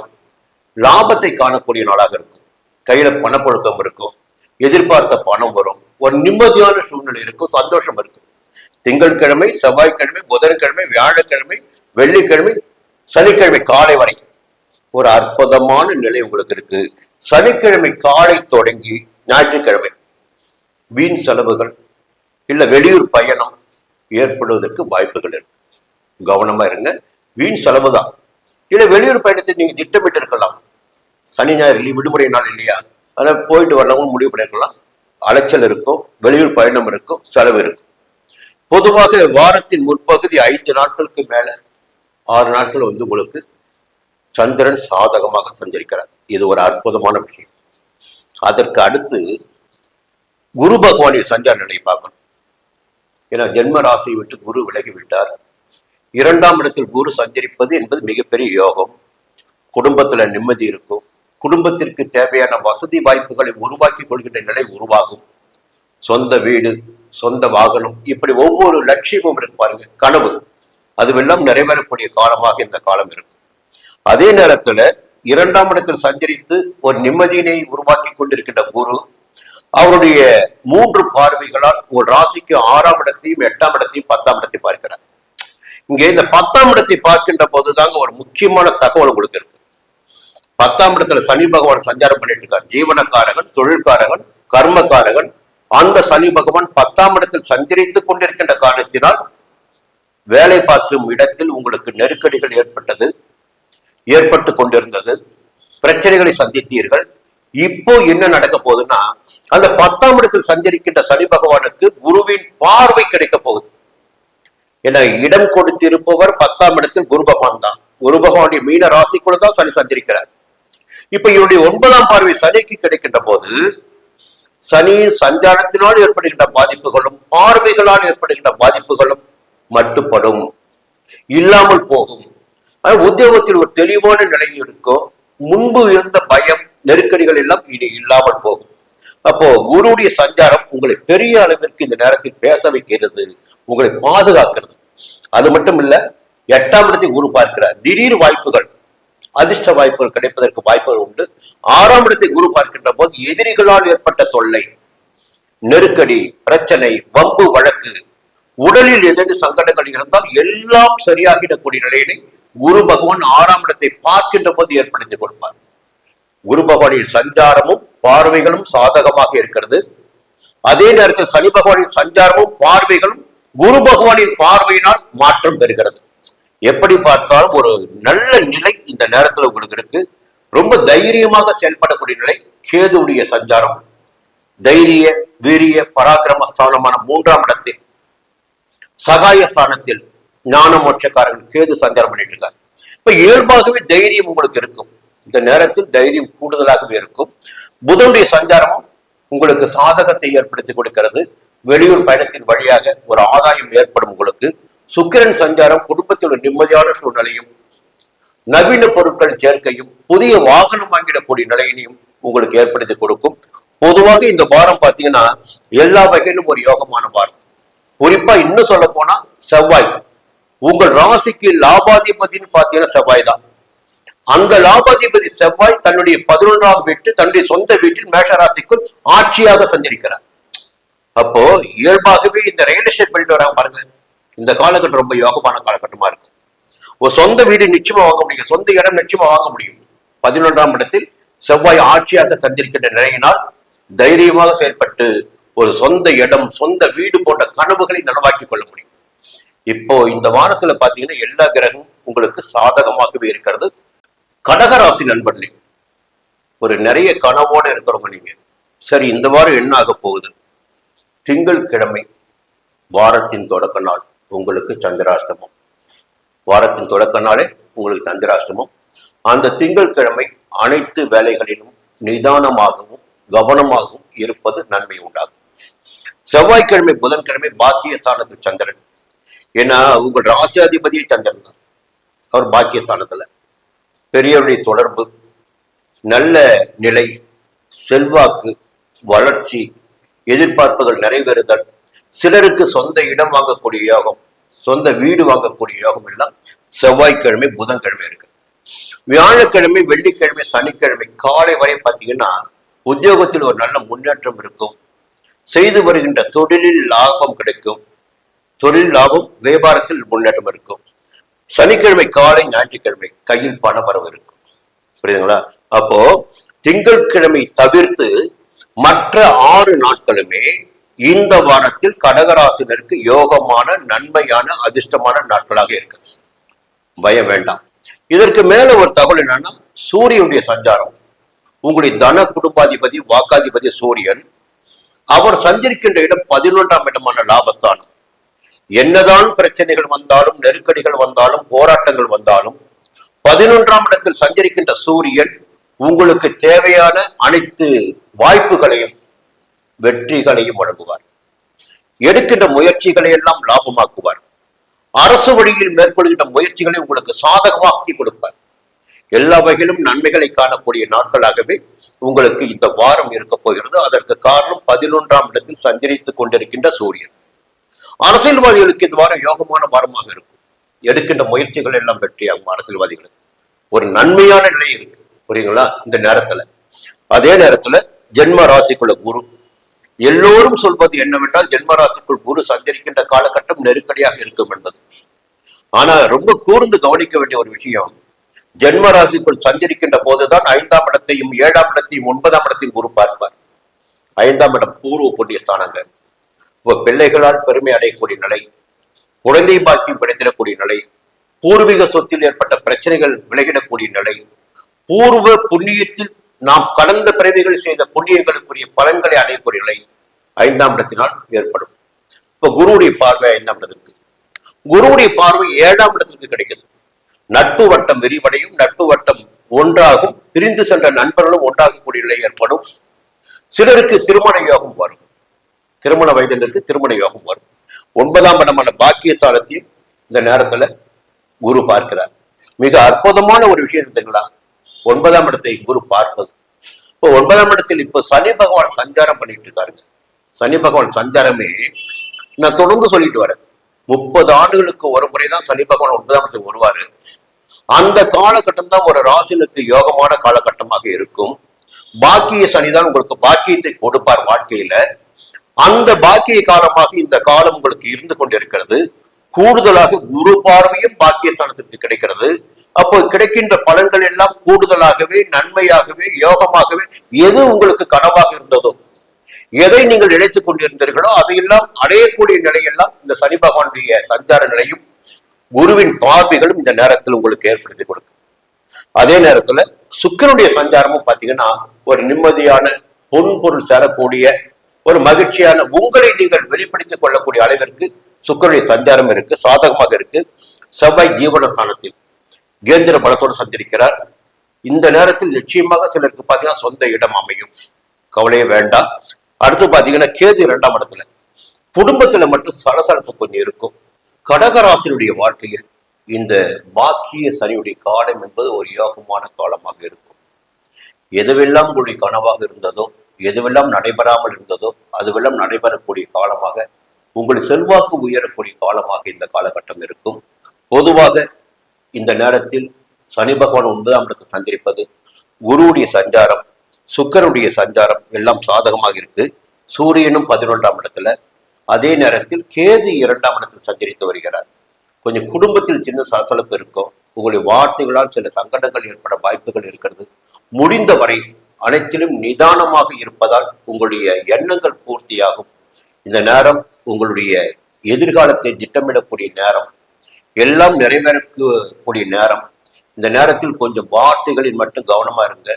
லாபத்தை காணக்கூடிய நாளாக இருக்கும். கையில பணப்புழக்கம் இருக்கும், எதிர்பார்த்த பணம் வரும், ஒரு நிம்மதியான சூழ்நிலை இருக்கும், சந்தோஷம் இருக்கும். திங்கட்கிழமை செவ்வாய்க்கிழமை புதன்கிழமை வியாழக்கிழமை வெள்ளிக்கிழமை சனிக்கிழமை காலை வரை ஒரு அற்புதமான நிலை உங்களுக்கு இருக்கு. சனிக்கிழமை காலை தொடங்கி ஞாயிற்றுக்கிழமை வீண் செலவுகள் இல்ல வெளியூர் பயணம் ஏற்படுவதற்கு வாய்ப்புகள் இருக்கு. கவனமா இருங்க. வீண் செலவு தான். இல்ல வெளியூர் பயணத்தை நீங்க திட்டமிட்டு இருக்கலாம். சனி ஞாயிறு விடுமுறை நாள் இல்லையா, அதனால போயிட்டு வரலாம் முடிவு பண்ணிருக்கலாம். அலைச்சல் இருக்கும், வெளியூர் பயணம் இருக்கும், செலவு இருக்கும். பொதுவாக வாரத்தின் முற்பகுதி 5 நாட்களுக்கு மேல 6 நாட்கள் உங்களுக்கு சந்திரன் சாதகமாக சஞ்சரிக்கிறார். இது ஒரு அற்புதமான விஷயம். அதற்கு அடுத்து குரு பகவானின் சஞ்சார நிலையை பார்க்கணும். ஏன்னா ஜென்ம ராசியை விட்டு குரு விலகி விட்டார். 2ஆம் இடத்தில் குரு சஞ்சரிப்பது என்பது மிகப்பெரிய யோகம். குடும்பத்துல நிம்மதி இருக்கும். குடும்பத்திற்கு தேவையான வசதி வாய்ப்புகளை உருவாக்கி கொள்கின்ற நிலை உருவாகும். சொந்த வீடு, சொந்த வாகனம், இப்படி ஒவ்வொரு லட்சியமும் இருக்கு பாருங்க, கனவு, அதுவெல்லாம் நிறைவேறக்கூடிய காலமாக இந்த காலம் இருக்கும். அதே நேரத்துல 2ஆம் இடத்தில் சஞ்சரித்து ஒரு நிம்மதியினை உருவாக்கி கொண்டிருக்கின்ற குரு அவருடைய 3 பார்வைகளால் ஒரு ராசிக்கு 6ஆம் இடத்தையும் 8ஆம் இடத்தையும் 10ஆம் இடத்தையும் பார்க்கிறார். இங்க இந்த 10ஆம் இடத்தை பார்க்கின்ற போதுதாங்க ஒரு முக்கியமான தகவல் உங்களுக்கு இருக்கு. 10ஆம் இடத்துல சனி பகவான் சஞ்சாரம் பண்ணிட்டு இருக்கார். ஜீவனக்காரகன், தொழில்காரகன், கர்மக்காரகன். அந்த சனி பகவான் 10ஆம் இடத்தில் சஞ்சரித்துக் கொண்டிருக்கின்ற காரணத்தினால் வேலை பார்க்கும் இடத்தில் உங்களுக்கு நெருக்கடிகள் ஏற்பட்டு கொண்டிருந்தது. பிரச்சனைகளை சந்தித்தீர்கள். இப்போ என்ன நடக்க போகுதுன்னா, அந்த 10ஆம் இடத்தில் சஞ்சரிக்கின்ற சனி பகவானுக்கு குருவின் பார்வை கிடைக்க போகுது. ஏன்னா இடம் கொடுத்திருப்பவர் 10ஆம் இடத்தில் குரு பகவான் தான். குரு பகவானுடைய மீன ராசிக்குள்ள தான் சனி சஞ்சரிக்கிறார். இப்ப இவருடைய 9ஆம் பார்வை சனிக்கு கிடைக்கின்ற போது சனி சஞ்சாரத்தினால் ஏற்படுகின்ற பாதிப்புகளும் பார்வைகளால் ஏற்படுகின்ற பாதிப்புகளும் மட்டுப்படும், இல்லாமல் போகும். உத்தியோகத்தில் ஒரு தெளிவான நிலை இருக்கும். முன்பு இருந்த பயம் நெருக்கடிகள் எல்லாம் இனி இல்லாமல் போகும். அப்போ குருவுடைய சஞ்சாரம் உங்களை பெரிய அளவிற்கு இந்த நேரத்தில் பேச வைக்கிறது, உங்களை பாதுகாக்கிறது. அது மட்டும் இல்ல, 8ஆம் இடத்தை குரு பார்க்கிறார். திடீர் வாய்ப்புகள், அதிர்ஷ்ட வாய்ப்புகள் கிடைப்பதற்கு வாய்ப்புகள் உண்டு. 6ஆம் இடத்தை குரு பார்க்கின்ற போது எதிரிகளால் ஏற்பட்ட தொல்லை, நெருக்கடி, பிரச்சனை, வம்பு வழக்கு, உடலில் ஏதேனும் சங்கடங்கள் இருந்தால் எல்லாம் சரியாகிடக்கூடிய நிலையினை குரு பகவான் 6ஆம் இடத்தை பார்க்கின்ற போது ஏற்படுத்தி கொடுப்பார். குரு பகவானின் சஞ்சாரமும் பார்வைகளும் சாதகமாக இருக்கிறது. அதே நேரத்தில் சனி பகவானின் சஞ்சாரமும் பார்வைகளும் குரு பகவானின் பார்வையினால் மாற்றம் பெறுகிறது. எப்படி பார்த்தாலும் ஒரு நல்ல நிலை இந்த நேரத்தில் உங்களுக்கு இருக்கு. ரொம்ப தைரியமாக செயல்படக்கூடிய நிலை. கேதுவுடைய சஞ்சாரம் தைரிய வீரிய பராக்கிரம ஸ்தானமான 3ஆம் இடத்தில் சகாயஸ்தானத்தில் ஞான மோட்சக்காரர்கள் கேது சஞ்சாரம் பண்ணிட்டு இருக்காரு. இப்ப இயல்பாகவே தைரியம் உங்களுக்கு இருக்கும். இந்த நேரத்தில் தைரியம் கூடுதலாகவே இருக்கும். புதனுடைய சஞ்சாரமும் உங்களுக்கு சாதகத்தை ஏற்படுத்தி கொடுக்கிறது. வெளியூர் பயணத்தின் வழியாக ஒரு ஆதாயம் ஏற்படும் உங்களுக்கு. சுக்கிரன் சஞ்சாரம் குடும்பத்தில் ஒரு நிம்மதியான சூழ்நிலையும், நவீன பொருட்கள் சேர்க்கையும், புதிய வாகனம் வாங்கிடக்கூடிய நிலையினையும் உங்களுக்கு ஏற்படுத்தி கொடுக்கும். பொதுவாக இந்த வாரம் பார்த்தீங்கன்னா எல்லா வகையிலும் ஒரு யோகமான வாரம். குறிப்பா இன்னும் சொல்ல போனா செவ்வாய் உங்கள் ராசிக்கு லாபாதிபதினு பாத்தீங்கன்னா செவ்வாய் தான். அந்த லாபாதிபதி செவ்வாய் தன்னுடைய 11ஆம் வீட்டு தன்னுடைய சொந்த வீட்டில் மேஷ ராசிக்குள் ஆட்சியாக சஞ்சரிக்கிறார். அப்போ இயல்பாகவே இந்த ரியல் எஸ்டேட் பண்ணிட்டு வராங்க பாருங்க, இந்த காலகட்டம் ரொம்ப யோகமான காலகட்டமா இருக்கு. ஒரு சொந்த வீடு நிச்சயமா வாங்க முடியும், சொந்த இடம் நிச்சயமா வாங்க முடியும். 11ஆம் இடத்தில் செவ்வாய் ஆட்சியாக சஞ்சரிக்கின்ற நிலையினால் தைரியமாக செயல்பட்டு ஒரு சொந்த இடம், சொந்த வீடு போன்ற கனவுகளை நனவாக்கிக் கொள்ள முடியும். இப்போ இந்த வாரத்துல பாத்தீங்கன்னா எல்லா கிரகமும் உங்களுக்கு சாதகமாகவே இருக்கிறது. கடகராசி நண்பர்களே, ஒரு நிறைய கனவோட இருக்கிறவங்க நீங்க. சரி, இந்த வாரம் என்ன ஆக போகுது? திங்கள் கிழமை வாரத்தின் தொடக்க நாள் உங்களுக்கு சந்திராஷ்டமம். வாரத்தின் தொடக்க நாளே உங்களுக்கு சந்திராஷ்டமம். அந்த திங்கள் கிழமை அனைத்து வேலைகளிலும் நிதானமாகவும் கவனமாகவும் இருப்பது நன்மை உண்டாகும். செவ்வாய்க்கிழமை புதன்கிழமை பாக்கிய ஸ்தானத்தில் சந்திரன். ஏன்னா உங்கள் ராசியாதிபதியை சந்திரன் தான், அவர் பாக்கிய ஸ்தானத்துல. பெரியவருடைய தொடர்பு, நல்ல நிலை, செல்வாக்கு, வளர்ச்சி, எதிர்பார்ப்புகள் நிறைவேறுதல், சிலருக்கு சொந்த இடம் வாங்கக்கூடிய யோகம், சொந்த வீடு வாங்கக்கூடிய யோகம் எல்லாம் செவ்வாய்க்கிழமை புதன்கிழமை இருக்கு. வியாழக்கிழமை வெள்ளிக்கிழமை சனிக்கிழமை காலை வரை பார்த்தீங்கன்னா உத்தியோகத்தில் ஒரு நல்ல முன்னேற்றம் இருக்கும். செய்து வருகின்ற தொழிலில் லாபம் கிடைக்கும். தொழில் லாபம், வியாபாரத்தில் முன்னேற்றம் இருக்கும். சனிக்கிழமை காலை ஞாயிற்றுக்கிழமை கையில் பண வரவு இருக்கும். புரியுதுங்களா? அப்போ திங்கட்கிழமை தவிர்த்து மற்ற 6 நாட்களுமே இந்த வாரத்தில் கடகராசினருக்கு யோகமான நன்மையான அதிர்ஷ்டமான நாட்களாக இருக்கு. பயம் வேண்டாம். இதற்கு மேல ஒரு தகவல் என்னன்னா, சூரியனுடைய சஞ்சாரம். உங்களுடைய தன குடும்பாதிபதி வாக்காதிபதி சூரியன், அவர் சஞ்சரிக்கின்ற இடம் 11ஆம் இடமான லாபஸ்தானம். என்னதான் பிரச்சனைகள் வந்தாலும், நெருக்கடிகள் வந்தாலும், போராட்டங்கள் வந்தாலும் 11ஆம் இடத்தில் சஞ்சரிக்கின்ற சூரியன் உங்களுக்கு தேவையான அனைத்து வாய்ப்புகளையும் வெற்றிகளையும் வழங்குவார். எடுக்கின்ற முயற்சிகளை எல்லாம் லாபமாக்குவார். அரசு வழியில் மேற்கொள்கின்ற முயற்சிகளை உங்களுக்கு சாதகமாக்கி கொடுப்பார். எல்லா வகையிலும் நன்மைகளை காணக்கூடிய நாட்களாகவே உங்களுக்கு இந்த வாரம் இருக்க போகிறது. அதற்கு காரணம் 11ஆம் இடத்தில் சஞ்சரித்துக் கொண்டிருக்கின்ற சூரியன். அரசியல்வாதிகளுக்கு இந்த வாரம் யோகமான வாரமாக இருக்கும். எடுக்கின்ற முயற்சிகள் எல்லாம் வெற்றியாகும். அரசியல்வாதிகளுக்கு ஒரு நன்மையான நிலை இருக்கு. புரியுங்களா? இந்த நேரத்துல அதே நேரத்துல ஜென்ம ராசிக்குள்ள குரு. எல்லோரும் சொல்வது என்னவென்றால் ஜென்ம ராசிக்குள் குரு சஞ்சரிக்கின்ற காலகட்டம் நெருக்கடியாக இருக்கும் என்பது. ஆனா ரொம்ப கூர்ந்து கவனிக்க வேண்டிய ஒரு விஷயம், ஜென்ம ராசிக்குள் சஞ்சரிக்கின்ற போதுதான் 5ஆம் இடத்தையும் 7ஆம் இடத்தையும் 9ஆம் இடத்தையும் குரு பார்ப்பார். 5ஆம் இடம் பூர்வ புண்ணிய ஸ்தானங்க. பிள்ளைகளால் பெருமை அடையக்கூடிய நிலை, குழந்தை பாக்கியம் கிடைத்திடக்கூடிய நிலை, பூர்வீக சொத்தில் ஏற்பட்ட பிரச்சனைகள் விலகிடக்கூடிய நிலை, பூர்வ புண்ணியத்தில் நாம் கடந்த பிறவிகள் செய்த புண்ணியங்களுக்குரிய பலன்களை அடையக்கூடிய நிலை 5ஆம் இடத்தினால் ஏற்படும். இப்ப குருவுடைய பார்வை 5ஆம் இடத்திற்கு, குருவுடைய பார்வை 7ஆம் இடத்திற்கு கிடைக்குது. நட்பு வட்டம் விரிவடையும், நட்பு வட்டம் ஒன்றாகும், பிரிந்து சென்ற நண்பர்களும் ஒன்றாகக்கூடிய நிலை ஏற்படும். சிலருக்கு திருமண யோகம் வரும். திருமண வயதினருக்கு திருமண யோகம் வரும். 9ஆம் இடமான பாக்கியஸ்தானத்தையும் இந்த நேரத்துல குரு பார்க்கிறார். மிக அற்புதமான ஒரு விஷயம் இருந்தீங்களா, 9ஆம் இடத்தை குரு பார்ப்பது. இப்போ 9ஆம் இடத்தில் இப்போ சனி பகவான் சஞ்சாரம் பண்ணிட்டு இருக்காருங்க. சனி பகவான் சஞ்சாரமே நான் தொடர்ந்து சொல்லிட்டு வரேன். 30 ஆண்டுகளுக்கு ஒரு முறைதான் சனி பகவான் 9ஆம் இடத்துக்கு வருவாரு. அந்த காலகட்டம் தான் ஒரு ராசினுக்கு யோகமான காலகட்டமாக இருக்கும். பாக்கிய சனிதான் உங்களுக்கு பாக்கியத்தை கொடுப்பார் வாழ்க்கையில. அந்த பாக்கிய காலமாக இந்த காலம் உங்களுக்கு இருந்து கொண்டிருக்கிறது. கூடுதலாக குரு பார்வையும் பாக்கியஸ்தானத்திற்கு கிடைக்கிறது. அப்போ கிடைக்கின்ற பலன்கள் எல்லாம் கூடுதலாகவே நன்மையாகவே யோகமாகவே, எது உங்களுக்கு கனவாக இருந்ததோ, எதை நீங்கள் நினைத்துக் கொண்டிருந்தீர்களோ அதையெல்லாம் அடையக்கூடிய நிலையெல்லாம் இந்த சனி பகவானுடைய சஞ்சார நிலையும் குருவின் பார்வைகளும் இந்த நேரத்தில் உங்களுக்கு ஏற்படுத்தி கொடுக்கும். அதே நேரத்துல சுக்கிரனுடைய சஞ்சாரமும் பாத்தீங்கன்னா ஒரு நிம்மதியான பொன்பொருள் சேரக்கூடிய ஒரு மகிழ்ச்சியான, உங்களை நீங்கள் வெளிப்படுத்திக் கொள்ளக்கூடிய அளவிற்கு சுக்கிரனுடைய சஞ்சாரம் இருக்கு, சாதகமாக இருக்கு. செவ்வாய் ஜீவனஸ்தானத்தில் கேந்திர பலத்தோடு சஞ்சரிக்கிறார். இந்த நேரத்தில் நிச்சயமாக சிலருக்கு பாத்தீங்கன்னா சொந்த இடம் அமையும், கவலையே வேண்டாம். அடுத்து பாத்தீங்கன்னா கேது 2ஆம் இடத்துல, குடும்பத்துல மட்டும் சலசலப்பு கொஞ்சம் இருக்கும். கடகராசினுடைய வாழ்க்கையில் இந்த பாக்கிய சனியுடைய காலம் என்பது ஒரு யோகமான காலமாக இருக்கும். எதுவெல்லாம் உங்களுடைய கனவாக இருந்ததோ, எதுவெல்லாம் நடைபெறாமல் இருந்ததோ அதுவெல்லாம் நடைபெறக்கூடிய காலமாக, உங்கள் செல்வாக்கு உயரக்கூடிய காலமாக இந்த காலகட்டம் இருக்கும். பொதுவாக இந்த நேரத்தில் சனி பகவான் 9ஆம் இடத்தை சஞ்சரிப்பது, குருவுடைய சஞ்சாரம், சுக்கிரனுடைய சஞ்சாரம் எல்லாம் சாதகமாக இருக்கு. சூரியனும் 11ஆம் இடத்துல, அதே நேரத்தில் கேது 2ஆம் இடத்தில் சஞ்சரித்து வருகிறார். கொஞ்சம் குடும்பத்தில் சின்ன சலசலப்பு இருக்கும். உங்களுடைய வார்த்தைகளால் சில சங்கடங்கள் ஏற்பட வாய்ப்புகள் இருக்கிறது. முடிந்தவரை அனைத்திலும் நிதானமாக இருப்பதால் உங்களுடைய எண்ணங்கள் பூர்த்தியாகும். இந்த நேரம் உங்களுடைய எதிர்காலத்தை திட்டமிடக்கூடிய நேரம், எல்லாம் நிறைவேறக்கூடிய நேரம். இந்த நேரத்தில் கொஞ்சம் வார்த்தைகளில் மட்டும் கவனமா இருங்க.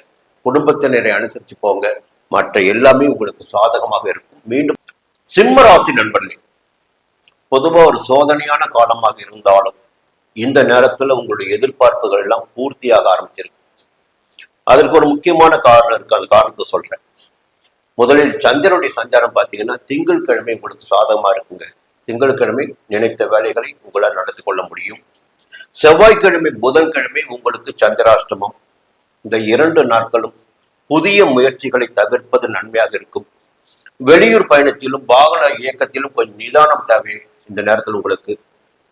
குடும்பத்தினரை அனுசரிச்சு போங்க. மற்ற எல்லாமே உங்களுக்கு சாதகமாக இருக்கும். மீண்டும் சிம்ம ராசி நண்பர்களே, பொதுவாக ஒரு சோதனையான காலமாக இருந்தாலும் இந்த நேரத்துல உங்களுடைய எதிர்பார்ப்புகள் எல்லாம் பூர்த்தியாக ஆரம்பிச்சிருக்கு. அதற்கு ஒரு முக்கியமான காரணம் இருக்கு. அந்த காரணத்தை சொல்றேன். முதலில் சந்திரனுடைய சஞ்சாரம் பார்த்தீங்கன்னா திங்கட்கிழமை உங்களுக்கு சாதகமா இருக்குங்க. திங்கட்கிழமை நினைத்த வேலைகளை உங்களால் நடத்தி கொள்ள முடியும். செவ்வாய்க்கிழமை புதன்கிழமை உங்களுக்கு சந்திராஷ்டமம். இந்த 2 நாட்களும் புதிய முயற்சிகளை தவிர்ப்பது நன்மையாக இருக்கும். வெளியூர் பயணத்திலும் வாகன இயக்கத்திலும் கொஞ்சம் நிதானம் தேவை. இந்த நேரத்தில் உங்களுக்கு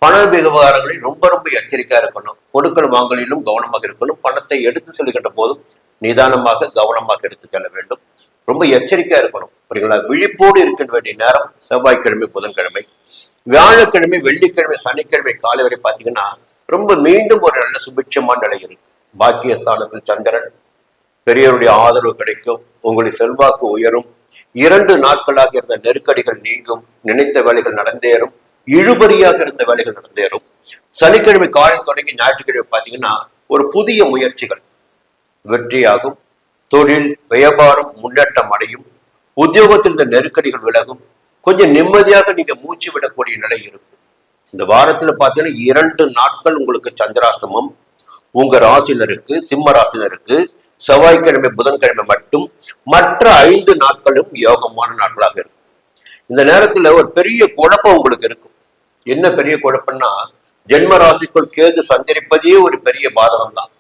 பண விவகாரங்களில் ரொம்ப ரொம்ப எச்சரிக்கையா இருக்கணும். கொடுக்கல் வாங்கலிலும் கவனமாக இருக்கணும். பணத்தை எடுத்து செல்கின்ற போதும் நிதானமாக கவனமாக எடுத்து செல்ல வேண்டும். ரொம்ப எச்சரிக்கையா இருக்கணும். புரியுங்களா? விழிப்போடு இருக்க வேண்டிய நேரம் செவ்வாய்க்கிழமை புதன்கிழமை. வியாழக்கிழமை வெள்ளிக்கிழமை சனிக்கிழமை காலை வரை பார்த்தீங்கன்னா ரொம்ப மீண்டும் ஒரு நல்ல சுபிட்சமான நிலை இருக்கு. பாக்கியஸ்தானத்தில் சந்திரன், பெரியவருடைய ஆதரவு கிடைக்கும். உங்களுடைய செல்வாக்கு உயரும். 2 நாட்களாக இருந்த நெருக்கடிகள் நீங்கும். நினைத்த வேலைகள் நடந்தேறும். இழுபறியாக இருந்த வேலைகள் நடந்தேறும். சனிக்கிழமை காலை தொடங்கி ஞாயிற்றுக்கிழமை பார்த்தீங்கன்னா ஒரு புதிய முயற்சிகள் வெற்றியாகும். தொழில் வியாபாரம் முன்னேற்றம் அடையும். உத்தியோகத்தில் இந்த நெருக்கடிகள் விலகும். கொஞ்சம் நிம்மதியாக நீங்க மூச்சு விடக்கூடிய நிலை இருக்கும். இந்த வாரத்துல பாத்தீங்கன்னா 2 நாட்கள் உங்களுக்கு சந்திராஷ்டமம் உங்க ராசினருக்கு, சிம்ம ராசினருக்கு. செவ்வாய்க்கிழமை புதன்கிழமை மட்டும். மற்ற 5 நாட்களும் யோகமான நாட்களாக இருக்கும். இந்த நேரத்துல ஒரு பெரிய குழப்பம் உங்களுக்கு இருக்கும். என்ன பெரிய குழப்பம்னா, ஜென்ம ராசிக்குள் கேது சஞ்சரிப்பதே ஒரு பெரிய பாதகம் தான்.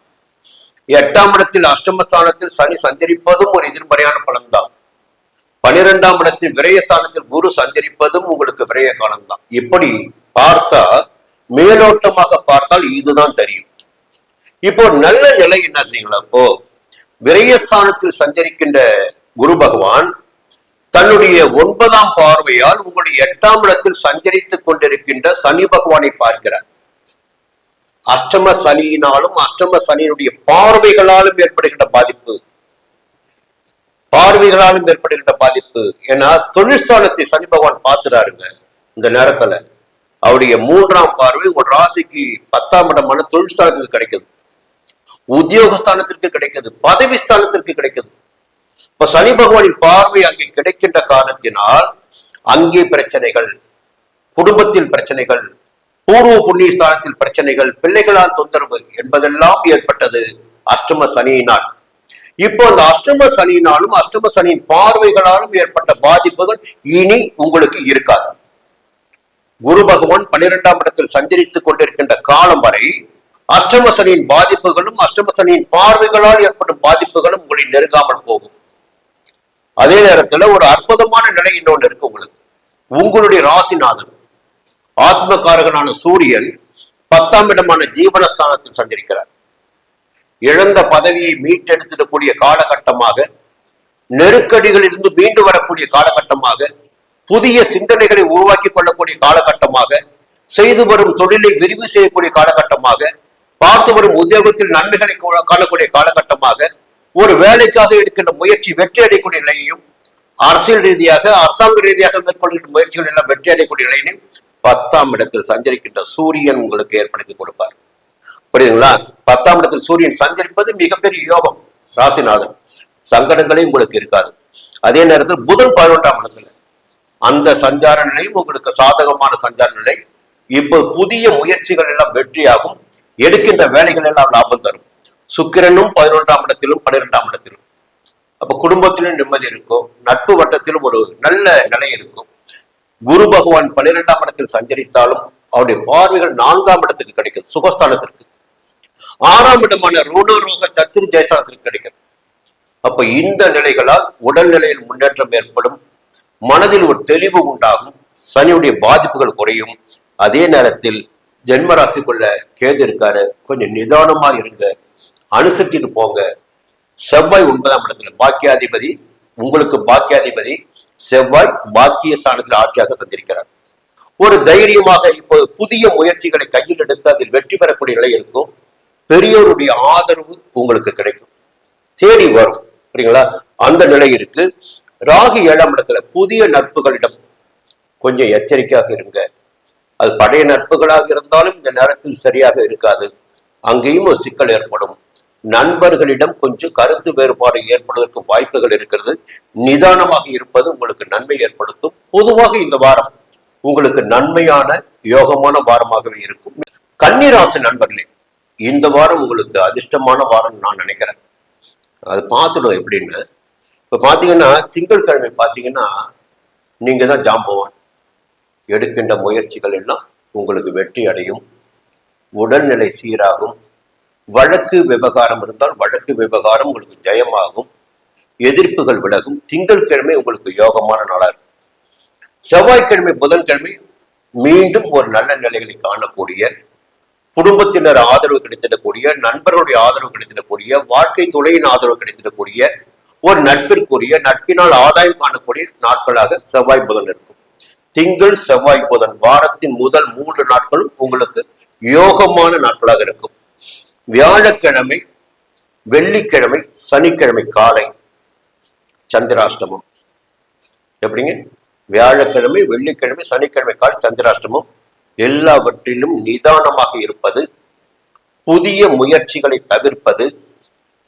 8ஆம் இடத்தில் அஷ்டமஸ்தானத்தில் சனி சஞ்சரிப்பதும் ஒரு எதிர்மறையான பலன் தான். 12ஆம் இடத்தில் விரயஸ்தானத்தில் குரு சஞ்சரிப்பதும் உங்களுக்கு விரய காலம் தான். இப்படி பார்த்தா, மேலோட்டமாக பார்த்தால் இதுதான் தெரியும். இப்போ நல்ல நிலை என்ன தெரியுங்களா? இப்போ விரயஸ்தானத்தில் சஞ்சரிக்கின்ற குரு பகவான் தன்னுடைய 9ஆம் பார்வையால் உங்களுடைய 8ஆம் இடத்தில் சஞ்சரித்துக் கொண்டிருக்கின்ற சனி பகவானை பார்க்கிறார். அஷ்டம சனியினாலும் அஷ்டம சனியினுடைய பார்வைகளாலும் ஏற்படுகின்ற பாதிப்பு, ஏன்னா தொழிற்ஸ்தானத்தை சனி பகவான் பார்த்துறாருங்க. இந்த நேரத்துல அவருடைய 3ஆம் பார்வை உங்க ராசிக்கு 10ஆம் இடமான தொழிற்ஸ்தானத்துக்கு கிடைக்குது, உத்தியோகஸ்தானத்திற்கு கிடைக்குது, பதவி ஸ்தானத்திற்கு கிடைக்குது. இப்ப சனி பகவானின் பார்வை அங்கே கிடைக்கின்ற காரணத்தினால் அங்கே பிரச்சனைகள், குடும்பத்தில் பிரச்சனைகள், பூர்வ புண்ணிய ஸ்தானத்தில் பிரச்சனைகள், பிள்ளைகளால் தொந்தரவு என்பதெல்லாம் ஏற்பட்டது அஷ்டம சனியினால். இப்போ அந்த அஷ்டம சனியினாலும் அஷ்டம சனியின் பார்வைகளாலும் ஏற்பட்ட பாதிப்புகள் இனி உங்களுக்கு இருக்காது. குரு பகவான் 12ஆம் இடத்தில் சஞ்சரித்துக் கொண்டிருக்கின்ற காலம் வரை அஷ்டம சனியின் பாதிப்புகளும் அஷ்டம சனியின் பார்வைகளால் ஏற்படும் பாதிப்புகளும் உங்களை நெருங்காமல் போகும். அதே நேரத்துல ஒரு அற்புதமான நிலை இன்னொன்று இருக்கு உங்களுக்கு. உங்களுடைய ராசிநாதன் ஆத்மகாரகனான சூரியன் 10ஆம் இடமான ஜீவனஸ்தானத்தில் சஞ்சரிக்கிறார். இழந்த பதவியை மீட்டெடுத்திடக்கூடிய காலகட்டமாக, நெருக்கடிகளில் இருந்து மீண்டு வரக்கூடிய காலகட்டமாக, புதிய சிந்தனைகளை உருவாக்கி கொள்ளக்கூடிய காலகட்டமாக, செய்து வரும் தொழிலை விரிவு செய்யக்கூடிய காலகட்டமாக, பார்த்து வரும் உத்தியோகத்தில் நன்மைகளை காணக்கூடிய காலகட்டமாக, ஒரு வேலைக்காக எடுக்கின்ற முயற்சி வெற்றி அடையக்கூடிய நிலையையும், அரசியல் ரீதியாக அரசாங்க ரீதியாக மேற்கொள்கின்ற முயற்சிகள் எல்லாம் வெற்றி அடையக்கூடிய நிலையையும் 10ஆம் இடத்தில் சஞ்சரிக்கின்ற சூரியன் உங்களுக்கு ஏற்படுத்தி கொடுப்பார். புரியுதுங்களா? 10ஆம் இடத்தில் சூரியன் சஞ்சரிப்பது மிகப்பெரிய யோகம். ராசிநாதன் சங்கடங்களே உங்களுக்கு இருக்காது. அதே நேரத்தில் புதன் 11ஆம் இடத்துல அந்த சஞ்சார நிலையும் உங்களுக்கு சாதகமான சஞ்சார நிலை. இப்போ புதிய முயற்சிகள் எல்லாம் வெற்றியாகும். எடுக்கின்ற வேலைகள் எல்லாம் லாபம் தரும். சுக்கிரனும் 11ஆம் இடத்திலும் 12ஆம் இடத்திலும். அப்ப குடும்பத்திலும் நிம்மதி இருக்கும். நட்பு வட்டத்திலும் ஒரு நல்ல நிலை இருக்கும். குரு பகவான் 12ஆம் இடத்தில் சஞ்சரித்தாலும் அவருடைய பார்வைகள் 4ஆம் இடத்துக்கு கிடைக்குது, சுகஸ்தானத்திற்கு. 6ஆம் இடமான ரூணரோக சத்துரு ஜெயஸ்தானத்திற்கு கிடைக்குது. அப்ப இந்த நிலைகளால் உடல்நிலையில் முன்னேற்றம் ஏற்படும். மனதில் ஒரு தெளிவு உண்டாகும். சனியுடைய பாதிப்புகள் குறையும். அதே நேரத்தில் ஜென்ம ராசிக்குள்ள கேது இருக்காரு, கொஞ்சம் நிதானமா இருங்க, அனுசரிச்சுட்டு போங்க. செவ்வாய் 9ஆம் இடத்துல பாக்கியாதிபதி, உங்களுக்கு பாக்கியாதிபதி செவ்வாய் பாக்கிய ஸ்தானத்தில் ஆட்சியாக சந்திருக்கிறார். ஒரு தைரியமாக இப்போது புதிய முயற்சிகளை கையில் எடுத்து அதில் வெற்றி பெறக்கூடிய நிலை இருக்கும். பெரியோருடைய ஆதரவு உங்களுக்கு கிடைக்கும், தேடி வரும். சரிங்களா? அந்த நிலை இருக்கு. ராகு 7ஆம் இடத்துல புதிய நட்புகளிடம் கொஞ்சம் எச்சரிக்கையாக இருங்க. அது பழைய நட்புகளாக இருந்தாலும் இந்த நேரத்தில் சரியாக இருக்காது, அங்கேயும் ஒரு சிக்கல் ஏற்படும். நண்பர்களிடம் கொஞ்சம் கருத்து வேறுபாடு ஏற்படுவதற்கு வாய்ப்புகள் இருக்கிறது. நிதானமாக இருப்பது உங்களுக்கு நன்மை ஏற்படுத்தும். பொதுவாக இந்த வாரம் உங்களுக்கு நன்மையான யோகமான வாரமாகவே இருக்கும். கன்னிராசி நண்பர்களே, இந்த வாரம் உங்களுக்கு அதிர்ஷ்டமான வாரம் நான் நினைக்கிறேன். அது பார்த்துடும் எப்படின்னு. இப்ப பாத்தீங்கன்னா திங்கட்கிழமை பாத்தீங்கன்னா நீங்க தான் ஜாம்பவான். எடுக்கின்ற முயற்சிகள் எல்லாம் உங்களுக்கு வெற்றி அடையும், உடல்நிலை சீராகும், வழக்கு விவகாரம் இருந்தால் வழக்கு விவகாரம் உங்களுக்கு ஜெயமாகும், எதிர்ப்புகள் விலகும். திங்கட்கிழமை உங்களுக்கு யோகமான நாளா இருக்கும். செவ்வாய்க்கிழமை புதன்கிழமை மீண்டும் ஒரு நல்ல நிலைகளை காணக்கூடிய, குடும்பத்தினர் ஆதரவு கிடைத்திடக்கூடிய, நண்பர்களுடைய ஆதரவு கிடைத்திடக்கூடிய, வாழ்க்கை துணையின் ஆதரவு கிடைத்திடக்கூடிய, ஒரு நட்பிற்குரிய, நட்பினால் ஆதாயம் காணக்கூடிய நாட்களாக செவ்வாய் புதன் இருக்கும். திங்கள் செவ்வாய் புதன் வாரத்தின் முதல் 3 நாட்களும் உங்களுக்கு யோகமான நாட்களாக இருக்கும். வியாழக்கிழமை, வெள்ளிக்கிழமை, சனிக்கிழமை காலை சந்திராஷ்டமம். எப்படிங்க? வியாழக்கிழமை, வெள்ளிக்கிழமை, சனிக்கிழமை காலை சந்திராஷ்டமம். எல்லாவற்றிலும் நிதானமாக இருப்பது, புதிய முயற்சிகளை தவிர்ப்பது,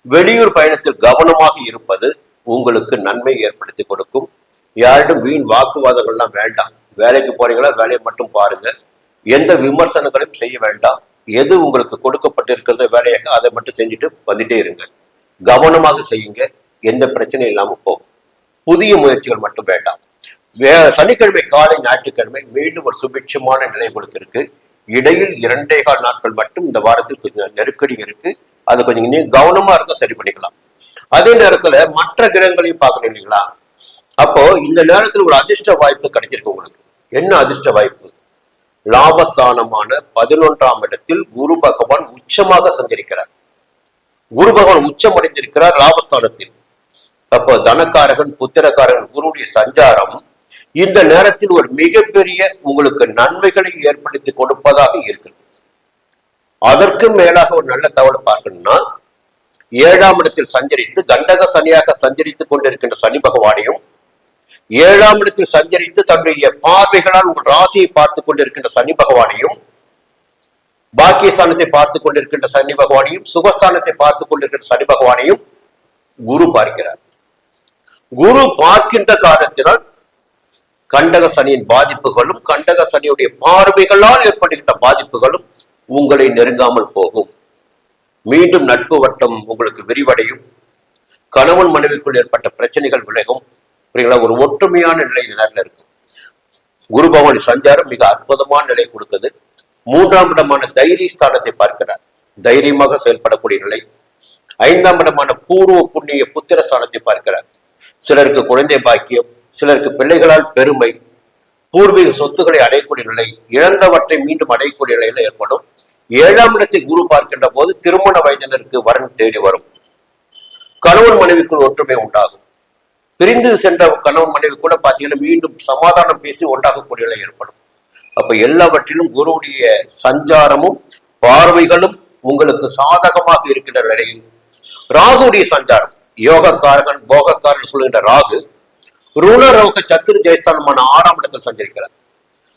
வெளியூர் பயணத்தில் கவனமாக இருப்பது உங்களுக்கு நன்மை ஏற்படுத்தி கொடுக்கும். யாரிடம் வீண் வாக்குவாதங்கள்லாம் வேண்டாம். வேலைக்கு போறீங்களா, வேலையை மட்டும் பாருங்க. எந்த விமர்சனங்களையும் செய்ய வேண்டாம். எது உங்களுக்கு கொடுக்கப்பட்டிருக்கிறத வேலையாக அதை மட்டும் செஞ்சுட்டு வந்துட்டே இருங்க. கவனமாக செய்யுங்க, எந்த பிரச்சனையும் இல்லாம போகும். புதிய முயற்சிகள் மட்டும் வேண்டாம். சனிக்கிழமை காலை, ஞாயிற்றுக்கிழமை மீண்டும் ஒரு சுபிட்சமான நிலை உங்களுக்கு இருக்கு. இடையில் 2.25 நாட்கள் மட்டும் இந்த வாரத்தில் கொஞ்சம் நெருக்கடி இருக்கு. அதை கொஞ்சம் நீங்க கவனமா இருந்தா சரி பண்ணிக்கலாம். அதே நேரத்துல மற்ற கிரகங்களையும் பார்க்கணும் இல்லைங்களா? அப்போ இந்த நேரத்தில் ஒரு அதிர்ஷ்ட வாய்ப்பு கிடைச்சிருக்கு உங்களுக்கு. என்ன அதிர்ஷ்ட வாய்ப்பு? லாபஸ்தானமான 11ஆம் இடத்தில் குரு பகவான் உச்சமாக சஞ்சரிக்கிறார். குரு பகவான் உச்சம் அடைந்திருக்கிறார் லாபஸ்தானத்தில். அப்போ தனக்காரகன், புத்திரக்காரகன் குருடைய சஞ்சாரம் இந்த நேரத்தில் ஒரு மிகப்பெரிய உங்களுக்கு நன்மைகளை ஏற்படுத்தி கொடுப்பதாக இருக்கிறது. அதற்கு மேலாக ஒரு நல்ல தகவலை பார்க்கணும்னா, 7ஆம் இடத்தில் சஞ்சரித்து கண்டக சனியாக சஞ்சரித்துக் கொண்டிருக்கின்ற சனி பகவானையும், 7ஆம் இடத்தில் சஞ்சரித்து தன்னுடைய பார்வைகளால் உங்கள் ராசியை பார்த்துக் கொண்டிருக்கின்ற சனி பகவானையும், பாக்கியஸ்தானத்தை பார்த்துக் கொண்டிருக்கின்ற சனி பகவானையும், சுகஸ்தானத்தை பார்த்துக் கொண்டிருக்கின்ற சனி பகவானையும் குரு பார்க்கிறார். குரு பார்க்கின்ற காரணத்தினால் கண்டக சனியின் பாதிப்புகளும், கண்டக சனியுடைய பார்வைகளால் ஏற்படுகின்ற பாதிப்புகளும் உங்களை நெருங்காமல் போகும். மீண்டும் நட்பு வட்டம் உங்களுக்கு விரிவடையும். கணவன் மனைவிக்குள் ஏற்பட்ட பிரச்சனைகள் விலகும். ஒரு ஒற்றுமையான நிலை இந்த நேரத்தில் இருக்கும். குரு பகவான் சஞ்சாரம் மிக அற்புதமான நிலை கொடுக்குது. 3ஆம் இடமான தைரிய ஸ்தானத்தை பார்க்கிறார், தைரியமாக செயல்படக்கூடிய நிலை. 5ஆம் இடமான பூர்வ புண்ணிய புத்திர ஸ்தானத்தை பார்க்கிறார். சிலருக்கு குழந்தை பாக்கியம், சிலருக்கு பிள்ளைகளால் பெருமை, பூர்வீக சொத்துக்களை அடையக்கூடிய நிலை, இழந்தவற்றை மீண்டும் அடையக்கூடிய நிலையில ஏற்படும். 7ஆம் இடத்தை குரு பார்க்கின்ற போது திருமண வயதினருக்கு வரன் தேடி வரும். கணவன் மனைவிக்குள் ஒற்றுமை உண்டாகும். பிரிந்து சென்ற கணவன் மனைவி கூட பாத்தீங்கன்னா மீண்டும் சமாதானம் பேசி ஒன்றாகக்கூடிய நிலை ஏற்படும். அப்ப எல்லாவற்றிலும் குருவுடைய சஞ்சாரமும் பார்வைகளும் உங்களுக்கு சாதகமாக இருக்கின்ற நிலையில், ராகுடைய சஞ்சாரம் யோகக்காரகன் போகக்காரன் சொல்லுகின்ற ராகு ருணரோக சத்துரு ஜெயஸ்தானமான 6ஆம் இடத்தில் சஞ்சரிக்கிறார்.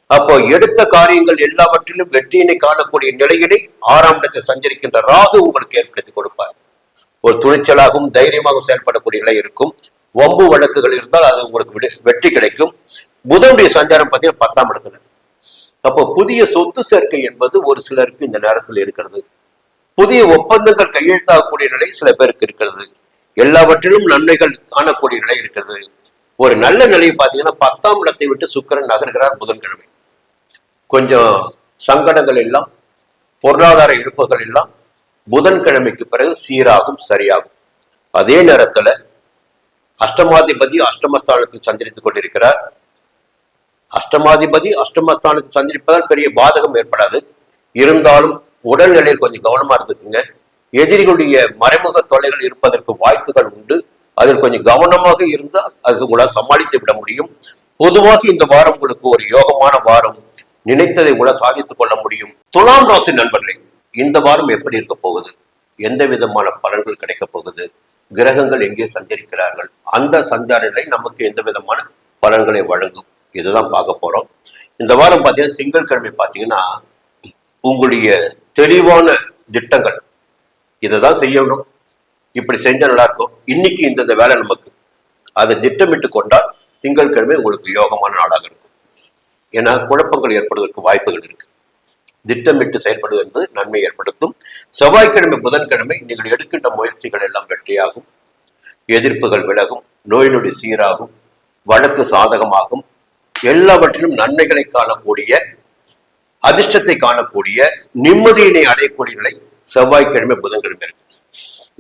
அப்போ எடுத்த காரியங்கள் எல்லாவற்றிலும் வெற்றியினை காணக்கூடிய நிலையினை 6ஆம் இடத்தில் சஞ்சரிக்கின்ற ராகு உங்களுக்கு ஏற்படுத்தி கொடுப்பார். ஒரு துணிச்சலாகவும் தைரியமாகவும் செயல்படக்கூடிய நிலை இருக்கும். வம்பு வழக்குகள் இருந்தால் அது உங்களுக்கு வெற்றி கிடைக்கும். புதனுடைய சஞ்சாரம் பார்த்தீங்கன்னா 10ஆம் இடத்துல. அப்போ புதிய சொத்து சேர்க்கை என்பது ஒரு சிலருக்கு இந்த நேரத்தில் இருக்கிறது. புதிய ஒப்பந்தங்கள் கையெழுத்தாகக்கூடிய நிலை சில பேருக்கு இருக்கிறது. எல்லாவற்றிலும் நன்மைகள் காணக்கூடிய நிலை இருக்கிறது. ஒரு நல்ல நிலையை பார்த்தீங்கன்னா 10ஆம் இடத்தை விட்டு சுக்கிரன் நகர்கிறார் புதன்கிழமை. கொஞ்சம் சங்கடங்கள் எல்லாம், பொருளாதார இழப்புகள் எல்லாம் புதன்கிழமைக்கு பிறகு சீராகும், சரியாகும். அதே நேரத்துல அஷ்டமாதிபதி அஷ்டமஸ்தானத்தில் சஞ்சரித்துக் கொண்டிருக்கிறார். அஷ்டமாதிபதி அஷ்டமஸ்தானத்தில் சஞ்சரிப்பதால் பெரிய பாதகம் ஏற்படாது. இருந்தாலும் உடல்நிலையில் கொஞ்சம் கவனமா இருந்துக்குங்க. எதிரிகளுடைய மறைமுக தொல்லைகள் இருப்பதற்கு வாய்ப்புகள் உண்டு. அதில் கொஞ்சம் கவனமாக இருந்தால் அது உங்களால் சமாளித்து விட முடியும். பொதுவாக இந்த வாரம் உங்களுக்கு ஒரு யோகமான வாரம். நினைத்ததை உங்களால் சாதித்துக் கொள்ள முடியும். துலாம் ராசி நண்பர்களே, இந்த வாரம் எப்படி இருக்க போகுது, எந்த விதமான பலன்கள் கிடைக்க போகுது, கிரகங்கள் எங்கே சஞ்சரிக்கிறார்கள், அந்த சஞ்சாரங்களை நமக்கு எந்த விதமான பலன்களை வழங்கும், இதுதான் பார்க்க போறோம். இந்த வாரம் பார்த்தீங்கன்னா திங்கட்கிழமை பார்த்தீங்கன்னா உங்களுடைய தெளிவான திட்டங்கள், இதை தான் செய்யணும், இப்படி செஞ்சா நல்லா இருக்கும், இன்னைக்கு இந்த வேலை நமக்கு, அதை திட்டமிட்டு கொண்டால் திங்கட்கிழமை உங்களுக்கு யோகமான நாளாக இருக்கும். ஏன்னா குழப்பங்கள் ஏற்படுவதற்கு வாய்ப்புகள் இருக்கு. திட்டமிட்டு செயல்படுவது என்பது நன்மை ஏற்படுத்தும். செவ்வாய்க்கிழமை புதன்கிழமை நீங்கள் எடுக்கின்ற முயற்சிகள் எல்லாம் வெற்றியாகும், எதிர்ப்புகள் விலகும், நோய் நொடி சீராகும், வழக்கு சாதகமாகும், எல்லாவற்றிலும் நன்மைகளை காணக்கூடிய, அதிர்ஷ்டத்தை காணக்கூடிய, நிம்மதியினை அடையக்கூடிய நிலை செவ்வாய்க்கிழமை புதன்கிழமை இருக்கு.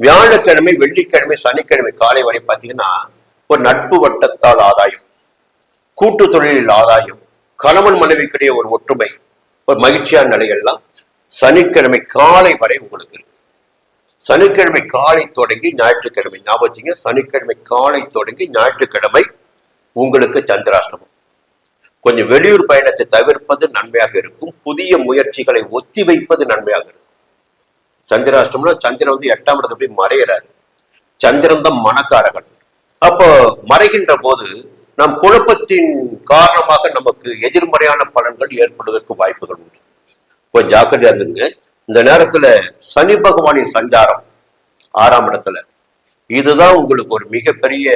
வியாழக்கிழமை வெள்ளிக்கிழமை சனிக்கிழமை காலை வரை பார்த்தீங்கன்னா ஒரு நட்பு வட்டத்தால் ஆதாயம், கூட்டு தொழிலில் ஆதாயம், கணவன் மனைவிக்கிடையே ஒரு ஒற்றுமை, ஒரு மகிழ்ச்சியான நிலையெல்லாம் சனிக்கிழமை காலை வரை உங்களுக்கு இருக்கு. சனிக்கிழமை காலை தொடங்கி ஞாயிற்றுக்கிழமை, ஞாபகம், சனிக்கிழமை காலை தொடங்கி ஞாயிற்றுக்கிழமை உங்களுக்கு சந்திராஷ்டமம். கொஞ்சம் வெளியூர் பயணத்தை தவிர்ப்பது நன்மையாக இருக்கும். புதிய முயற்சிகளை ஒத்தி வைப்பது நன்மையாக இருக்கும். சந்திராஷ்டம்னா சந்திரன் 8ஆம் இடத்துல போய் மறைகிறாரு. சந்திரன் தான் மனக்காரகன். அப்போ மறைகின்ற போது நம் குழப்பத்தின் காரணமாக நமக்கு எதிர்மறையான பலன்கள் ஏற்படுவதற்கு வாய்ப்புகள் உண்டு. கொஞ்சம் ஜாக்கிரதையா இருந்துங்க. இந்த நேரத்துல சனி பகவானின் சஞ்சாரம் 6ஆம் இடத்துல, இதுதான் உங்களுக்கு ஒரு மிகப்பெரிய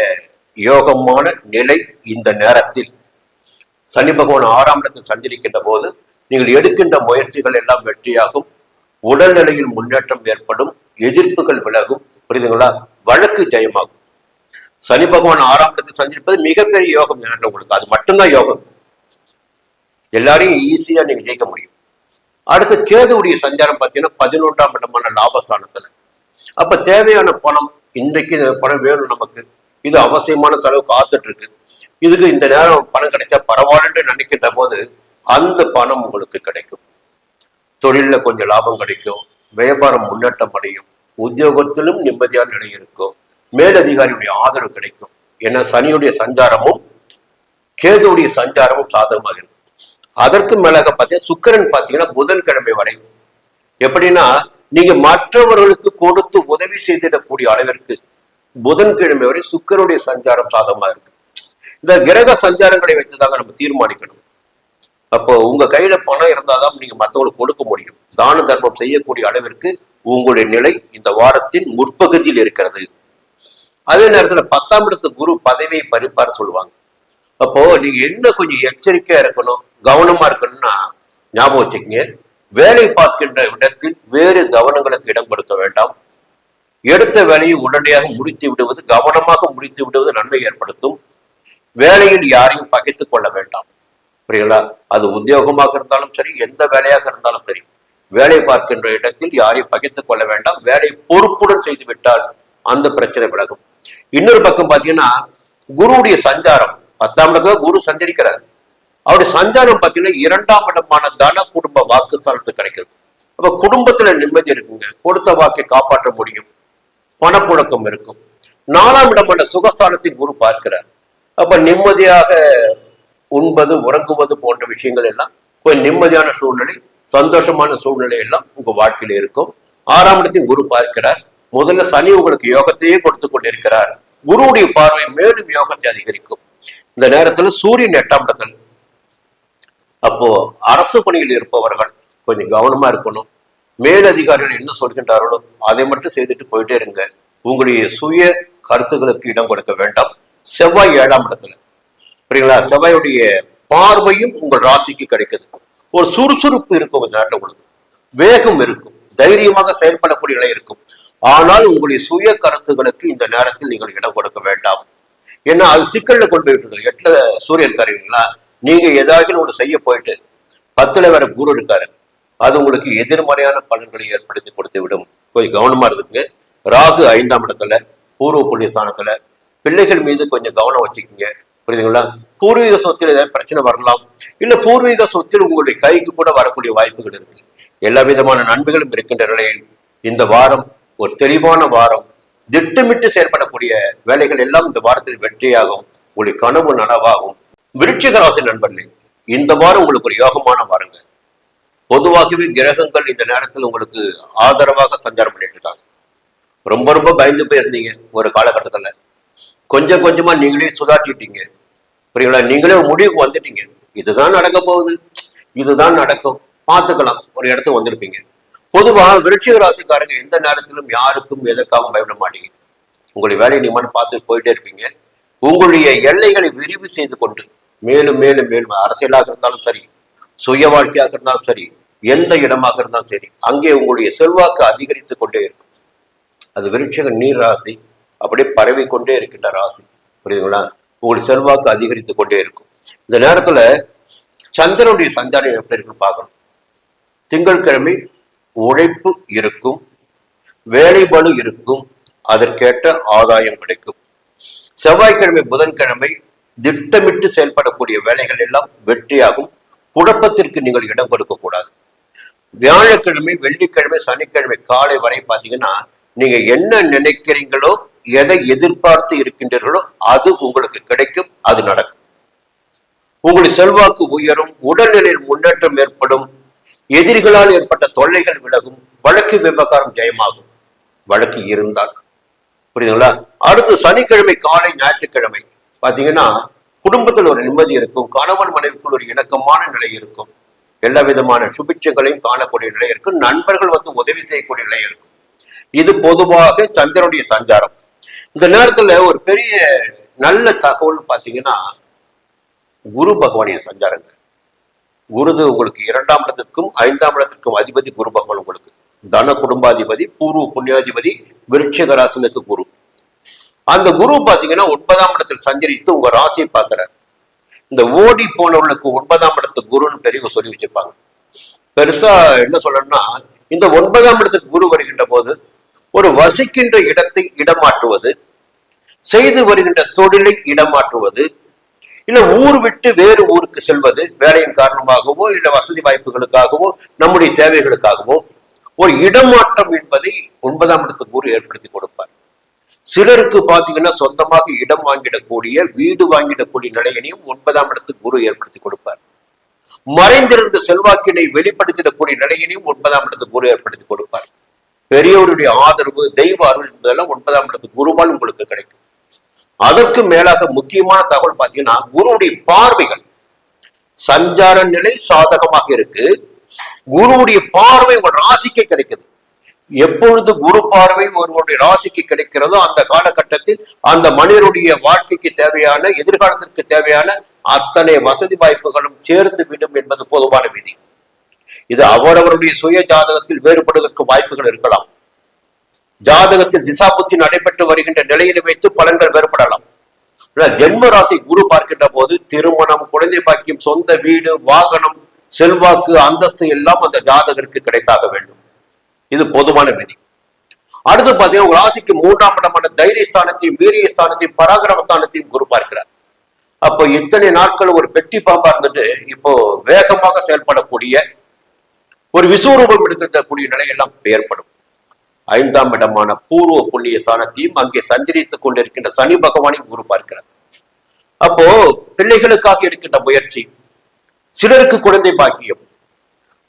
யோகமான நிலை. இந்த நேரத்தில் சனி பகவான் 6ஆம் இடத்தில் சஞ்சரிக்கின்ற போது நீங்கள் எடுக்கின்ற முயற்சிகள் எல்லாம் வெற்றியாகும், உடல்நிலையில் முன்னேற்றம் ஏற்படும், எதிர்ப்புகள் விலகும், புரியுதுங்களா, வழக்கு ஜெயமாகும். சனி பகவான் 6ஆம் இடத்தில் சஞ்சரிப்பது மிகப்பெரிய யோகம் உங்களுக்கு, அது மட்டும்தான் யோகம். எல்லாரையும் ஈஸியா நீங்க ஜெயிக்க முடியும். அடுத்து கேதுவுடைய சஞ்சாரம் பார்த்தீங்கன்னா 11ஆம் இடமான லாபஸ்தானத்துல. அப்ப தேவையான பணம், இன்றைக்கு பணம் வேணும் நமக்கு, இது அவசியமான செலவு காத்துட்டு இருக்கு, இதுக்கு இந்த நேரம் பணம் கிடைச்சா பரவாயில்லைன்னு நினைக்கின்ற போது அந்த பணம் உங்களுக்கு கிடைக்கும். தொழில கொஞ்சம் லாபம் கிடைக்கும், வியாபாரம் முன்னேற்றம் அடையும், உத்தியோகத்திலும் நிம்மதியான நிலை இருக்கும், மேலதிகாரியுடைய ஆதரவு கிடைக்கும். ஏன்னா சனியுடைய சஞ்சாரமும் கேதுவுடைய சஞ்சாரமும் சாதகமாக இருக்கும். அதற்கு மேலாக பார்த்தீங்கன்னா சுக்கிரன் பார்த்தீங்கன்னா புதன்கிழமை வரை எப்படின்னா நீங்க மற்றவர்களுக்கு கொடுத்து உதவி செய்திடக்கூடிய அளவிற்கு புதன்கிழமை வரை சுக்கிரனுடைய சஞ்சாரம் சாதகமா இருக்கு. இந்த கிரக சஞ்சாரங்களை வைத்துதாங்க நம்ம தீர்மானிக்கணும். அப்போ உங்க கையில பணம் இருந்தாதான் நீங்க மற்றவங்களுக்கு கொடுக்க முடியும். தான தர்மம் செய்யக்கூடிய அளவிற்கு உங்களுடைய நிலை இந்த வாரத்தின் முற்பகுதியில் இருக்கிறது. அதே நேரத்துல 10ஆம் இடத்து குரு பதவியை பறிப்பார் சொல்லுவாங்க. அப்போ நீங்க என்ன கொஞ்சம் எச்சரிக்கையா இருக்கணும், கவனமா இருக்கணும்னா ஞாபகம் வச்சுக்கங்க. வேலை பார்க்கின்ற இடத்தில் வேறு கவனங்களுக்கு இடம் கொடுக்க வேண்டாம். எடுத்த வேலையை உடனடியாக முடித்து விடுவது, கவனமாக முடித்து விடுவது நன்மை ஏற்படுத்தும். வேலையில் யாரையும் பகைத்துக் கொள்ள வேண்டாம், புரியுங்களா. அது உத்தியோகமாக இருந்தாலும் சரி, எந்த வேலையாக இருந்தாலும் சரி, வேலை பார்க்கின்ற இடத்தில் யாரையும் பகைத்துக் கொள்ள வேண்டாம். வேலை பொறுப்புடன் செய்து விட்டால் அந்த பிரச்சனை விலகும். இன்னொரு பக்கம் பாத்தீங்கன்னா குருவுடைய சஞ்சாரம் 10ஆம் இடத்துல குரு சஞ்சரிக்கிறார். அவருடைய சஞ்சாரம் பாத்தீங்கன்னா 2ஆம் இடமான தன குடும்ப வாக்குஸ்தானத்துக்கு கிடைக்குது. அப்ப குடும்பத்துல நிம்மதி இருக்குங்க, கொடுத்த வாக்கை காப்பாற்ற முடியும், பணப்புழக்கம் இருக்கும். 4ஆம் இடமான சுகஸ்தானத்தை குரு பார்க்கிறார். அப்ப நிம்மதியாக உண்பது உறங்குவது போன்ற விஷயங்கள் எல்லாம் கொஞ்சம் நிம்மதியான சூழ்நிலை, சந்தோஷமான சூழ்நிலை எல்லாம் உங்க வாழ்க்கையில இருக்கும். 6ஆம் இடத்தையும் குரு பார்க்கிறார். முதல்ல சனி உங்களுக்கு யோகத்தையே கொடுத்து கொண்டிருக்கிறார். குருவுடைய பார்வை மேலும் யோகத்தை அதிகரிக்கும். இந்த நேரத்துல சூரியன் 8ஆம் இடத்துல. அப்போ அரசு பணியில் இருப்பவர்கள் கொஞ்சம் கவனமா இருக்கணும். மேலதிகாரிகள் என்ன சொல்கின்றார்களோ அதை மட்டும் செய்துட்டு போயிட்டே இருங்க. உங்களுடைய சுய கருத்துக்களுக்கு இடம் கொடுக்க வேண்டாம். செவ்வாய் 7ஆம் இடத்துல, புரியுங்களா, செவ்வாயுடைய பார்வையும் உங்கள் ராசிக்கு கிடைக்குது. ஒரு சுறுசுறுப்பு இருக்கும் இந்த நாட்டில், உங்களுக்கு வேகம் இருக்கும், தைரியமாக செயல்படக்கூடிய நிலை இருக்கும். ஆனால் உங்களுடைய சுய கருத்துக்களுக்கு இந்த நேரத்தில் நீங்கள் இடம் கொடுக்க வேண்டாம். ஏன்னா அது சிக்கல்ல கொண்டு போயிட்டு 8ல சூரியன் இருக்காருங்களா, நீங்க ஏதாவது ஒன்று செய்ய போயிட்டு 10ல வேற குரு இருக்காரு, அது உங்களுக்கு எதிர்மறையான பலன்களை ஏற்படுத்தி கொடுத்து விடும். கொஞ்சம் கவனமா இருக்குங்க. ராகு 5ஆம் இடத்துல பூர்வ புண்ணிய ஸ்தானத்துல, பிள்ளைகள் மீது கொஞ்சம் கவனம் வச்சுக்கோங்க, புரியுதுங்களா. பூர்வீக சொத்தில் ஏதாவது பிரச்சனை வரலாம், இல்ல பூர்வீக சொத்தில் உங்களுடைய கைக்கு கூட வரக்கூடிய வாய்ப்புகள் இருக்கு. எல்லா விதமான நன்மைகளும் இருக்கின்ற நிலையில் இந்த வாரம் ஒரு தெளிவான வாரம். திட்டமிட்டு செயல்படக்கூடிய வேலைகள் எல்லாம் இந்த வாரத்தில் வெற்றியாகும். உங்களுடைய கனவு நனவாகும். விருச்சிக ராசி நண்பர்களே, இந்த வாரம் உங்களுக்கு ஒரு யோகமான வாரங்க. பொதுவாகவே கிரகங்கள் இந்த நேரத்தில் உங்களுக்கு ஆதரவாக சஞ்சாரம் பண்ணிட்டு இருக்காங்க. ரொம்ப ரொம்ப பயந்து போயிருந்தீங்க ஒரு காலகட்டத்துல. கொஞ்சம் கொஞ்சமா நீங்களே சுதாட்டிட்டீங்க. புரியுங்களா? நீங்களே முடிவுக்கு வந்துட்டீங்க. இதுதான் நடக்க போகுது, இதுதான் நடக்கும், பார்த்துக்கலாம், ஒரு இடத்துக்கு வந்திருப்பீங்க. பொதுவாக விருச்சிக ராசிக்காரங்க எந்த நேரத்திலும் யாருக்கும் எதற்காகவும் பயப்பட மாட்டீங்க. உங்களுடைய வேலையை நீங்க பார்த்து போயிட்டே இருப்பீங்க. உங்களுடைய எல்லைகளை விரிவு செய்து கொண்டு மேலும் மேலும் மேலும் அரசியலாக இருந்தாலும் சரி, சுய வாழ்க்கையாக இருந்தாலும் சரி, எந்த இடமாக இருந்தாலும் சரி, அங்கே உங்களுடைய செல்வாக்கு அதிகரித்து கொண்டே இருக்கும். அது விருட்சிக நீர் ராசி, அப்படியே பரவி கொண்டே இருக்கின்ற ராசி. புரியுதுங்களா? உங்களுடைய செல்வாக்கு அதிகரித்து கொண்டே இருக்கும். இந்த நேரத்துல சந்திரனுடைய சஞ்சாரம் எப்படி இருக்குன்னு பார்க்கணும். திங்கட்கிழமை உழைப்பு இருக்கும், வேலைபளு இருக்கும், அதற்கேற்ற ஆதாயம் கிடைக்கும். செவ்வாய்க்கிழமை புதன்கிழமை திட்டமிட்டு செயல்படக்கூடிய வேலைகள் எல்லாம் வெற்றியாகும். குழப்பத்திற்கு நீங்கள் இடம் கொடுக்க கூடாது. வியாழக்கிழமை வெள்ளிக்கிழமை சனிக்கிழமை காலை வரை பார்த்தீங்கன்னா நீங்க என்ன நினைக்கிறீங்களோ, எதை எதிர்பார்த்து இருக்கின்றீர்களோ அது உங்களுக்கு கிடைக்கும், அது நடக்கும். உங்களுடைய செல்வாக்கு உயரும், உடல்நிலையில் முன்னேற்றம் ஏற்படும், எதிரிகளால் ஏற்பட்ட தொல்லைகள் விலகும், வழக்கு விவகாரம் ஜெயமாகும். வழக்கு இருந்தால். புரியுதுங்களா? அடுத்து சனிக்கிழமை காலை ஞாயிற்றுக்கிழமை பாத்தீங்கன்னா குடும்பத்தில் ஒரு நிம்மதி இருக்கும், கணவன் மனைவிக்குள் ஒரு இணக்கமான நிலை இருக்கும், எல்லா விதமான சுபிட்சங்களையும் காணக்கூடிய நிலை இருக்கும், நண்பர்கள் உதவி செய்யக்கூடிய நிலை இருக்கும். இது பொதுவாக சந்திரனுடைய சஞ்சாரம். இந்த நேரத்துல ஒரு பெரிய நல்ல தகவல் பாத்தீங்கன்னா குரு பகவானின் சஞ்சாரங்க. குருது உங்களுக்கு 2ஆம் இடத்திற்கும் 5ஆம் இடத்திற்கும் அதிபதி குரு பகவான். உங்களுக்கு தன குடும்பாதிபதி, பூர்வ புண்ணியாதிபதி, விருட்சிக ராசினுக்கு குரு. அந்த குரு பாத்தீங்கன்னா 9ஆம் இடத்தில் சஞ்சரித்து உங்க ராசியை பார்க்கிறார். இந்த ஓடி போனவர்களுக்கு 9ஆம் இடத்து குருன்னு பெரியவங்க சொல்லி வச்சிருப்பாங்க. பெருசா என்ன சொல்லணும்னா, இந்த 9ஆம் இடத்துக்கு குரு வருகின்ற போது ஒரு வசிக்கின்ற இடத்தை இடமாற்றுவது, செய்து வருகின்ற தொழிலை இடமாற்றுவது, இல்ல ஊர் விட்டு வேறு ஊருக்கு செல்வது, வேலையின் காரணமாகவோ இல்ல வசதி வாய்ப்புகளுக்காகவோ நம்முடைய தேவைகளுக்காகவோ ஒரு இடமாற்றம் என்பதை 9ஆம் இடத்துக்கு குரு ஏற்படுத்தி கொடுப்பார். சிலருக்கு பாத்தீங்கன்னா சொந்தமாக இடம் வாங்கிடக்கூடிய, வீடு வாங்கிடக்கூடிய நிலையினையும் 9ஆம் இடத்துக்கு குரு ஏற்படுத்தி கொடுப்பார். மறைந்திருந்த செல்வாக்கினை வெளிப்படுத்திடக்கூடிய நிலையினையும் 9ஆம் இடத்துக்கு குரு ஏற்படுத்தி கொடுப்பார். பெரியவருடைய ஆதரவு, தெய்வ அருள் என்பதெல்லாம் 9ஆம் இடத்துக்கு குருவால் உங்களுக்கு கிடைக்கும். அதற்கு மேலாக முக்கியமான தகவல் பாத்தீங்கன்னா குருவுடைய பார்வைகள். சஞ்சார நிலை சாதகமாக இருக்கு, குருவுடைய பார்வை உங்கள் ராசிக்கு கிடைக்குது. எப்பொழுது குரு பார்வை ஒருவருடைய ராசிக்கு கிடைக்கிறதோ அந்த காலகட்டத்தில் அந்த மனிதனுடைய வாழ்க்கைக்கு தேவையான, எதிர்காலத்திற்கு தேவையான அத்தனை வசதி வாய்ப்புகளும் சேர்ந்து விடும் என்பது பொதுவான விதி. இது அவரவருடைய சுய ஜாதகத்தில் வேறுபடுவதற்கு வாய்ப்புகள் இருக்கலாம். ஜாதகத்தில் திசாபுத்தி நடைபெற்று வருகின்ற நிலையில வைத்து பலன்கள் வேறுபடலாம். ஜென்ம ராசி குரு பார்க்கின்ற போது திருமணம், குழந்தை பாக்கியம், சொந்த வீடு, வாகனம், செல்வாக்கு, அந்தஸ்து எல்லாம் அந்த ஜாதகருக்கு கிடைத்தாக வேண்டும். இது பொதுவான விதி. அடுத்து பாத்தீங்கன்னா உங்க ராசிக்கு 3ஆம் இடமான தைரியஸ்தானத்தையும் வீரியஸ்தானத்தையும் பராக்கிரமஸ்தானத்தையும் குரு பார்க்கிறார். அப்போ இத்தனை நாட்கள் ஒரு பெட்டி பாம்பா இருந்துட்டு இப்போ வேகமாக செயல்படக்கூடிய ஒரு விஸ்வரூபம் எடுக்கக்கூடிய நிலையெல்லாம் ஏற்படும். 5ஆம் இடமான பூர்வ புண்ணிய ஸ்தானத்தையும் அங்கே சஞ்சரித்துக் கொண்டிருக்கின்ற சனி பகவானையும் குரு பார்க்கிறார். அப்போ பிள்ளைகளுக்காக எடுக்கின்ற முயற்சி, சிலருக்கு குழந்தை பாக்கியம்,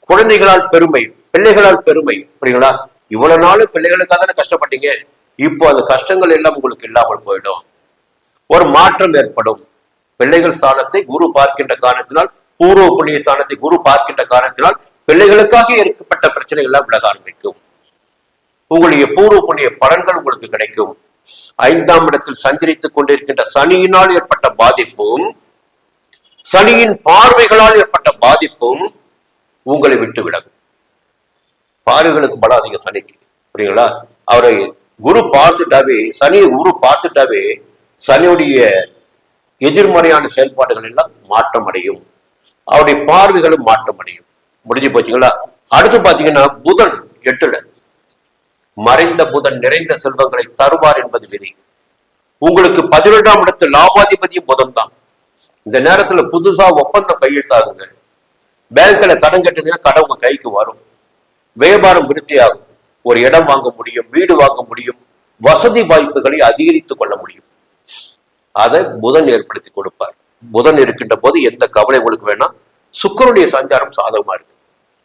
குழந்தைகளால் பெருமை, பிள்ளைகளால் பெருமை. புரியுங்களா? இவ்வளவு நாள் பிள்ளைகளுக்காக தானே கஷ்டப்பட்டீங்க, இப்போ அந்த கஷ்டங்கள் எல்லாம் உங்களுக்கு இல்லாமல் போயிடும். ஒரு மாற்றம் ஏற்படும். பிள்ளைகள் ஸ்தானத்தை குரு பார்க்கின்ற காரணத்தினால், பூர்வ புண்ணிய ஸ்தானத்தை குரு பார்க்கின்ற காரணத்தினால் பிள்ளைகளுக்காக ஏற்பட்ட பிரச்சனைகள் எல்லாம் விலக ஆரம்பிக்கும். உங்களுடைய பூர்வ புண்ணிய பலன்கள் உங்களுக்கு கிடைக்கும். 5ஆம் இடத்தில் சஞ்சரித்துக் கொண்டிருக்கின்ற சனியினால் ஏற்பட்ட பாதிப்பும், சனியின் பார்வைகளால் ஏற்பட்ட பாதிப்பும் உங்களை விட்டு விலகும். பார்வைகளுக்கு பலம் அதிகம் சனிக்கு. புரியுங்களா? அவரை குரு பார்த்துட்டாவே, சனியை குரு பார்த்துட்டாவே சனியுடைய எதிர்மறையான செயல்பாடுகள் எல்லாம் மாற்றம் அடையும். அவருடைய பார்வைகளும் மாற்றம் அடையும். முடிஞ்சு போச்சுங்களா? அடுத்து பாத்தீங்கன்னா புதன் 8ல, மறைந்த புதன் நிறைந்த செல்வங்களை தருவார் என்பது விதி. உங்களுக்கு 11ஆம் இடத்தில் லாபாதிபதியும் புதன் தான். இந்த நேரத்துல புதுசா ஒப்பந்தம் கையெழுத்தாகுங்க. பேங்க்ல கடன் கட்டுதுன்னா கடன் உங்க கைக்கு வரும். வியாபாரம் விருத்தியாகும், ஒரு இடம் வாங்க முடியும், வீடு வாங்க முடியும், வசதி வாய்ப்புகளை அதிகரித்துக் கொள்ள முடியும். அதை புதன் ஏற்படுத்தி கொடுப்பார். புதன் இருக்கின்ற போது எந்த கவலை உங்களுக்கு வேணாம். சுக்கிரனுடைய சஞ்சாரம் சாதகமா இருக்கு.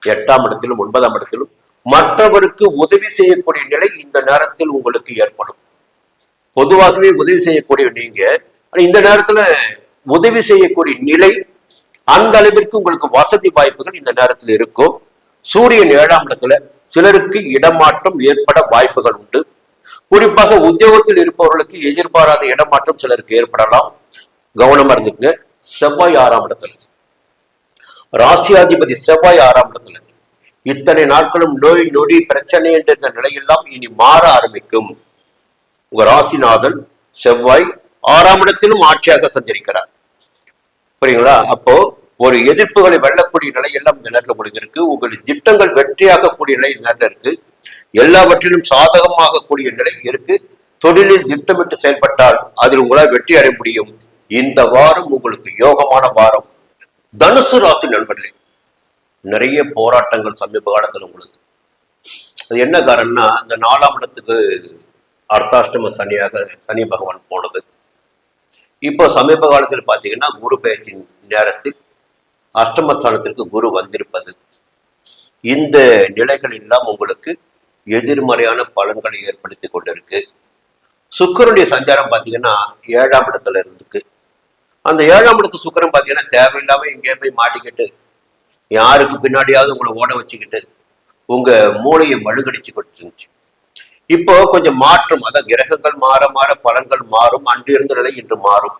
8ஆம் இடத்திலும் 9ஆம் இடத்திலும் மற்றவருக்கு உதவி செய்யக்கூடிய நிலை இந்த நேரத்தில் உங்களுக்கு ஏற்படும். பொதுவாகவே உதவி செய்யக்கூடிய நீங்க இந்த நேரத்துல உதவி செய்யக்கூடிய நிலை அந்த அளவிற்கு உங்களுக்கு வசதி வாய்ப்புகள் இந்த நேரத்தில் இருக்கும். சூரியன் 7ஆம் இடத்துல சிலருக்கு இடமாற்றம் ஏற்பட வாய்ப்புகள் உண்டு. குறிப்பாக உத்தியோகத்தில் இருப்பவர்களுக்கு எதிர்பாராத இடமாற்றம் சிலருக்கு ஏற்படலாம். கவனமா இருந்துக்குங்க. செவ்வாய் 6ஆம் இடத்துல, ராசியாதிபதி செவ்வாய் 6ஆம் இடத்துல. இத்தனை நாட்களும் நோய் நொடி பிரச்சனை என்ற நிலையெல்லாம் இனி மாற ஆரம்பிக்கும். உங்க ராசிநாதன் செவ்வாய் 6ஆம் இடத்திலும் ஆட்சியாக சஞ்சரிக்கிறார். புரியுங்களா? அப்போ ஒரு எதிர்ப்புகளை வெல்லக்கூடிய நிலை எல்லாம் இந்த நேரத்தில் உங்களுக்கு இருக்கு. உங்களுடைய திட்டங்கள் வெற்றியாகக்கூடிய நிலை இந்த நேரத்தில் இருக்கு. எல்லாவற்றிலும் சாதகமாக கூடிய நிலை இருக்கு. தொழிலில் திட்டமிட்டு செயல்பட்டால் அதில் உங்களால் வெற்றி அடைய முடியும். இந்த வாரம் உங்களுக்கு யோகமான வாரம். தனுசு ராசி நண்பர்களே, நிறைய போராட்டங்கள் சமீப காலத்தில் உங்களுக்கு. அது என்ன காரணம்னா, இந்த 4ஆம் இடத்துக்கு அர்த்தாஷ்டம சனியாக சனி பகவான் போனது. இப்போ சமீப காலத்தில் பார்த்தீங்கன்னா குரு பெயர்ச்சியின் நேரத்தில் அஷ்டமஸ்தானத்திற்கு குரு வந்திருப்பது, இந்த நிலைகள் எல்லாம் உங்களுக்கு எதிர்மறையான பலன்களை ஏற்படுத்தி கொண்டிருக்கு. சுக்கிரனுடைய சஞ்சாரம் பார்த்தீங்கன்னா 7ஆம் இடத்துல இருந்துக்கு. அந்த 7ஆம் இடத்து சுக்கிரன் பார்த்தீங்கன்னா தேவையில்லாம எங்கேயே போய் மாட்டிக்கிட்டு யாருக்கு பின்னாடியாவது உங்களை ஓட வச்சுக்கிட்டு உங்க மூளையை மழுங்கடிச்சு கொடுத்துருந்துச்சு. இப்போ கொஞ்சம் மாற்றம், அதான் கிரகங்கள் மாற மாற பலன்கள் மாறும். அன்று இருந்த நிலை இன்று மாறும்.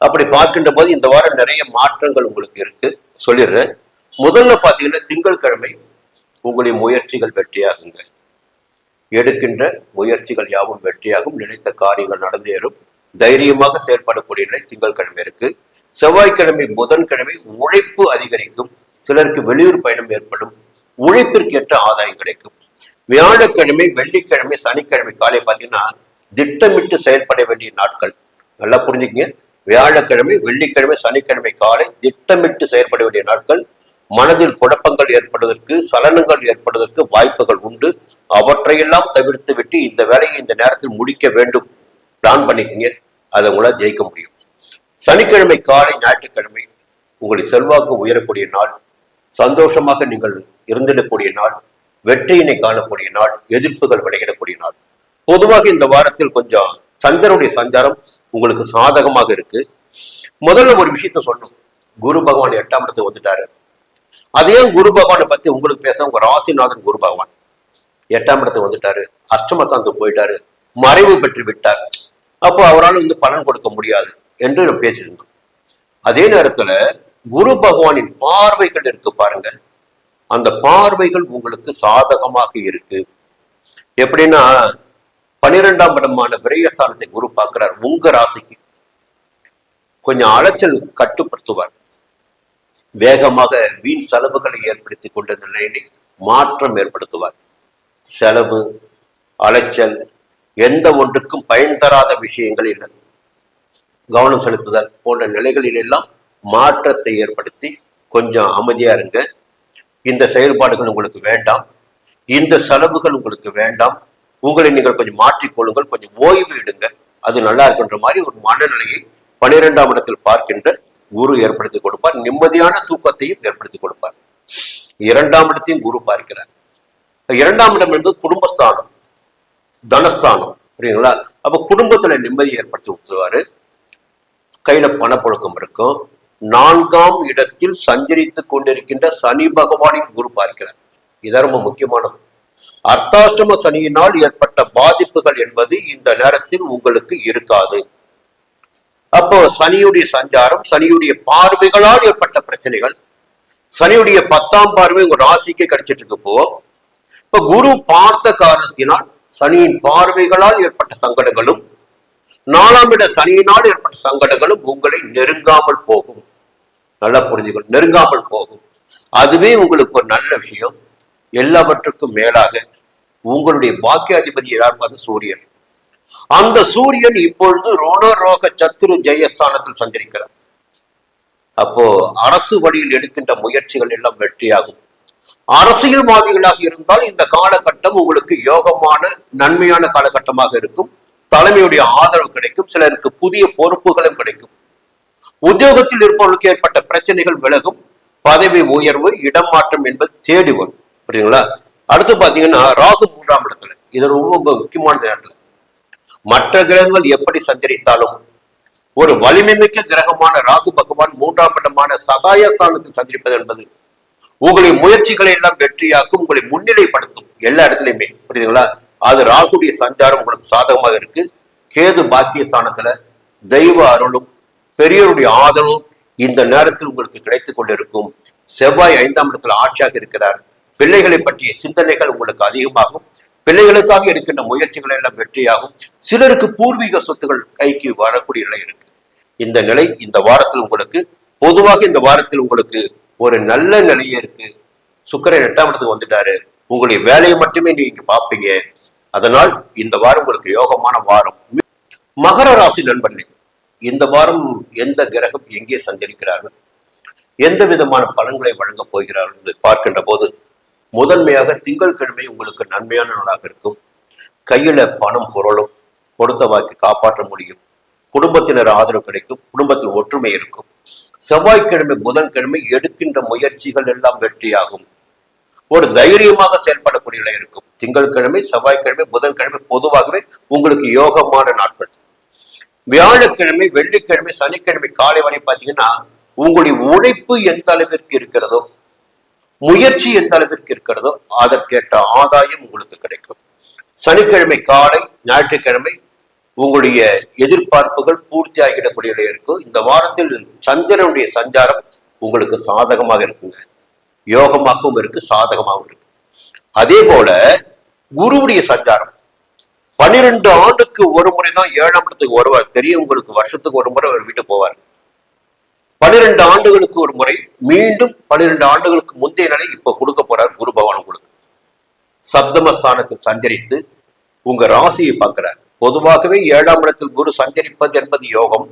அப்படி பார்க்கின்ற போது இந்த வாரம் நிறைய மாற்றங்கள் உங்களுக்கு இருக்கு. சொல்லிடுறேன். முதல்ல பாத்தீங்கன்னா திங்கட்கிழமை உங்களுடைய முயற்சிகள் வெற்றியாகுங்க. எடுக்கின்ற முயற்சிகள் யாவும் வெற்றியாகும். நினைத்த காரியங்கள் நடந்தேறும். தைரியமாக செயல்படக்கூடிய நிலை திங்கட்கிழமை இருக்கு. செவ்வாய்க்கிழமை புதன்கிழமை உழைப்பு அதிகரிக்கும். சிலருக்கு வெளியூர் பயணம் ஏற்படும். உழைப்பிற்கு ஏற்ற ஆதாயம் கிடைக்கும். வியாழக்கிழமை வெள்ளிக்கிழமை சனிக்கிழமை காலை பார்த்தீங்கன்னா திட்டமிட்டு செயல்பட வேண்டிய நாட்கள். நல்லா புரிஞ்சுக்கங்க. வியாழக்கிழமை வெள்ளிக்கிழமை சனிக்கிழமை காலை திட்டமிட்டு செயல்பட வேண்டிய நாட்கள். மனதில் குழப்பங்கள் ஏற்படுவதற்கு, சலனங்கள் ஏற்படுவதற்கு வாய்ப்புகள் உண்டு. அவற்றையெல்லாம் தவிர்த்து விட்டு இந்த வேலையை இந்த நேரத்தில் முடிக்க வேண்டும் பிளான் பண்ணிக்கங்க. அதை உங்களால் ஜெயிக்க முடியும். சனிக்கிழமை காலை ஞாயிற்றுக்கிழமை உங்களுடைய செல்வாக்கு உயரக்கூடிய நாள். சந்தோஷமாக நீங்கள் இருந்திடக்கூடிய நாள். வெற்றியினை காணக்கூடிய நாள். எதிர்ப்புகள் விளையிடக்கூடிய நாள். பொதுவாக இந்த வாரத்தில் கொஞ்சம் சந்திரனுடைய சஞ்சாரம் உங்களுக்கு சாதகமாக இருக்கு. முதல்ல ஒரு விஷயத்த சொல்லணும். குரு பகவான் 8ஆம் இடத்துக்கு வந்துட்டாரு. அதே குரு பகவானை பத்தி உங்களுக்கு பேச, உங்க ராசிநாதன் குரு பகவான் 8ஆம் இடத்துக்கு வந்துட்டாரு. அஷ்டமஸ்தானத்துக்கு போயிட்டாரு. மறைவு பெற்று விட்டார். அப்போ அவரால் பலன் கொடுக்க முடியாது என்று நம்ம பேசியிருந்தோம். அதே நேரத்துல குரு பகவானின் பார்வைகள் இருக்கு பாருங்க. அந்த பார்வைகள் உங்களுக்கு சாதகமாக இருக்கு. எப்படின்னா 12ஆம் இடமான விரயஸ்தானத்தை குரு பார்க்கிறார். உங்க ராசிக்கு கொஞ்சம் அலைச்சல் கட்டுப்படுத்துவார். வேகமாக வீண் செலவுகளை ஏற்படுத்தி கொண்டிருந்த நிலையில் மாற்றம் ஏற்படுத்துவார். செலவு, அலைச்சல், எந்த ஒன்றுக்கும் பயன் தராத விஷயங்கள் இல்லை, கவனம் செலுத்துதல் போன்ற நிலைகளில் எல்லாம் மாற்றத்தை ஏற்படுத்தி கொஞ்சம் அமைதியா இருங்க. இந்த செயல்பாடுகள் உங்களுக்கு வேண்டாம். இந்த செலவுகள் உங்களுக்கு வேண்டாம். உங்களை நீங்கள் கொஞ்சம் மாற்றிக்கொள்ளுங்கள். கொஞ்சம் ஓய்வு எடுங்க. அது நல்லா இருக்கின்ற மாதிரி ஒரு மனநிலையை 12ஆம் இடத்தில் பார்க்கின்ற குரு ஏற்படுத்தி கொடுப்பார். நிம்மதியான தூக்கத்தையும் ஏற்படுத்தி கொடுப்பார். 2ஆம் இடத்தையும் குரு பார்க்கிறார். 2ஆம் இடம் என்பது குடும்பஸ்தானம், தனஸ்தானம். புரியுங்களா? அப்ப குடும்பத்துல நிம்மதி ஏற்படுத்தி கொடுத்துருவாரு. கையில பணப்புழக்கம் இருக்கும். 4ஆம் இடத்தில் சஞ்சரித்துக் கொண்டிருக்கின்ற சனி பகவானின் குரு பார்க்கிறார். இது ரொம்ப முக்கியமானது. அர்த்தாஷ்டம சனியினால் ஏற்பட்ட பாதிப்புகள் என்பது இந்த நேரத்தில் உங்களுக்கு இருக்காது. அப்போ சனியுடைய சஞ்சாரம், சனியுடைய பார்வைகளால் ஏற்பட்ட பிரச்சனைகள், சனியுடைய 10ஆம் பார்வை உங்க ராசிக்கு கிடைச்சிட்டு இருக்கப்போ, இப்ப குரு பார்த்த காரணத்தினால் சனியின் பார்வைகளால் ஏற்பட்ட சங்கடங்களும், 4ஆம் இட சனியினால் ஏற்பட்ட சங்கடங்களும் உங்களை நெருங்காமல் போகும். நல்லா புரிஞ்சுக்கணும். நெருங்காமல் போகும். அதுவே உங்களுக்கு ஒரு நல்ல விஷயம். எல்லாவற்றுக்கும் மேலாக உங்களுடைய பாக்கியாதிபதி யார் பார்த்து சூரியன். அந்த சூரியன் இப்பொழுது ரோணரோக சத்துரு ஜெயஸ்தானத்தில் சஞ்சரிக்கிறார். அப்போ அரசு வழியில் எடுக்கின்ற முயற்சிகள் எல்லாம் வெற்றியாகும். அரசியல்வாதிகளாக இருந்தால் இந்த காலகட்டம் உங்களுக்கு யோகமான நன்மையான காலகட்டமாக இருக்கும். தலைமையுடைய ஆதரவு கிடைக்கும். சிலருக்கு புதிய பொறுப்புகளும் கிடைக்கும். உத்தியோகத்தில் இருப்பவர்களுக்கு ஏற்பட்ட பிரச்சனைகள் விலகும். பதவி உயர்வு, இடம் மாற்றம் என்பது தேடி வரும். புரியுங்களா? அடுத்து பாத்தீங்கன்னா ராகு 3ஆம் இடத்துல, இது ரொம்ப முக்கியமான நேரத்துல. மற்ற கிரகங்கள் எப்படி சஞ்சரித்தாலும் ஒரு வலிமை மிக்க கிரகமான ராகு பகவான் 3ஆம் இடமான சகாயஸ்தானத்தில் சஞ்சரிப்பது என்பது உங்களுடைய முயற்சிகளை எல்லாம் வெற்றியாக்கும், உங்களை முன்னிலைப்படுத்தும் எல்லா இடத்துலையுமே. புரியுதுங்களா? அது ராகுடைய சஞ்சாரம் உங்களுக்கு சாதகமாக இருக்கு. கேது பாக்கியஸ்தானத்துல தெய்வ அருளும் பெரியவருடைய ஆதரவும் இந்த நேரத்தில் உங்களுக்கு கிடைத்துக் கொண்டிருக்கும். செவ்வாய் 5ஆம் இடத்துல ஆட்சியாக இருக்கிறார். பிள்ளைகளை பற்றிய சிந்தனைகள் உங்களுக்கு அதிகமாகும். பிள்ளைகளுக்காக எடுக்கின்ற முயற்சிகள் எல்லாம் வெற்றியாகும். சிலருக்கு பூர்வீக சொத்துகள் கைக்கு வரக்கூடிய நிலை இருக்கு. இந்த நிலை இந்த வாரத்தில் உங்களுக்கு பொதுவாக இந்த வாரத்தில் உங்களுக்கு ஒரு நல்ல நிலையே இருக்கு. சுக்கிரன் 8ஆம் இடத்துக்கு வந்துட்டாரு. உங்களுடைய வேலையை மட்டுமே நீங்க பார்ப்பீங்க. அதனால் இந்த வாரம் உங்களுக்கு யோகமான வாரம். மகர ராசி நண்பர்களே, இந்த வாரம் எந்த கிரகம் எங்கே சஞ்சரிக்கிறார்கள், எந்த விதமான பலன்களை வழங்கப் போகிறார்கள் என்று பார்க்கின்ற போது முதன்மையாக திங்கட்கிழமை உங்களுக்கு நன்மையான நாளாக இருக்கும். கையில பணம் பொருளும், கொடுத்த வாக்கை காப்பாற்ற முடியும். குடும்பத்தினர் ஆதரவு கிடைக்கும். குடும்பத்தில் ஒற்றுமை இருக்கும். செவ்வாய்க்கிழமை புதன்கிழமை எடுக்கின்ற முயற்சிகள் எல்லாம் வெற்றியாகும். ஒரு தைரியமாக செயல்படக்கூடிய நிலை இருக்கும். திங்கட்கிழமை, செவ்வாய்க்கிழமை, புதன்கிழமை பொதுவாகவே உங்களுக்கு யோகமான நாட்கள். வியாழக்கிழமை, வெள்ளிக்கிழமை, சனிக்கிழமை காலை வரை பார்த்தீங்கன்னா உங்களுடைய உழைப்பு எந்த அளவிற்கு இருக்கிறதோ, முயற்சி எந்த அளவிற்கு இருக்கிறதோ அதற்கேற்ற ஆதாயம் உங்களுக்கு கிடைக்கும். சனிக்கிழமை காலை, ஞாயிற்றுக்கிழமை உங்களுடைய எதிர்பார்ப்புகள் பூர்த்தி ஆகிடக்கூடிய இருக்கும். இந்த வாரத்தில் சந்திரனுடைய சஞ்சாரம் உங்களுக்கு சாதகமாக இருக்குங்க. யோகமாகவும் இருக்கு, சாதகமாகவும் இருக்கு. அதே போல குருவுடைய சஞ்சாரம் 12 ஆண்டுக்கு ஒரு முறை தான் 7ஆம் இடத்துக்கு வருவார். தெரியும் உங்களுக்கு, வருஷத்துக்கு ஒரு முறை அவர் வீட்டுக்கு போவார். 12 ஆண்டுகளுக்கு ஒரு முறை மீண்டும் 12 ஆண்டுகளுக்கு முந்தைய நிலை இப்ப கொடுக்க போறார் குரு பகவான் உங்களுக்கு. சப்தமஸ்தானத்தில் சஞ்சரித்து உங்க ராசியை பார்க்கிறார். பொதுவாகவே 7ஆம் இடத்தில் குரு சஞ்சரிப்பது என்பது யோகம்.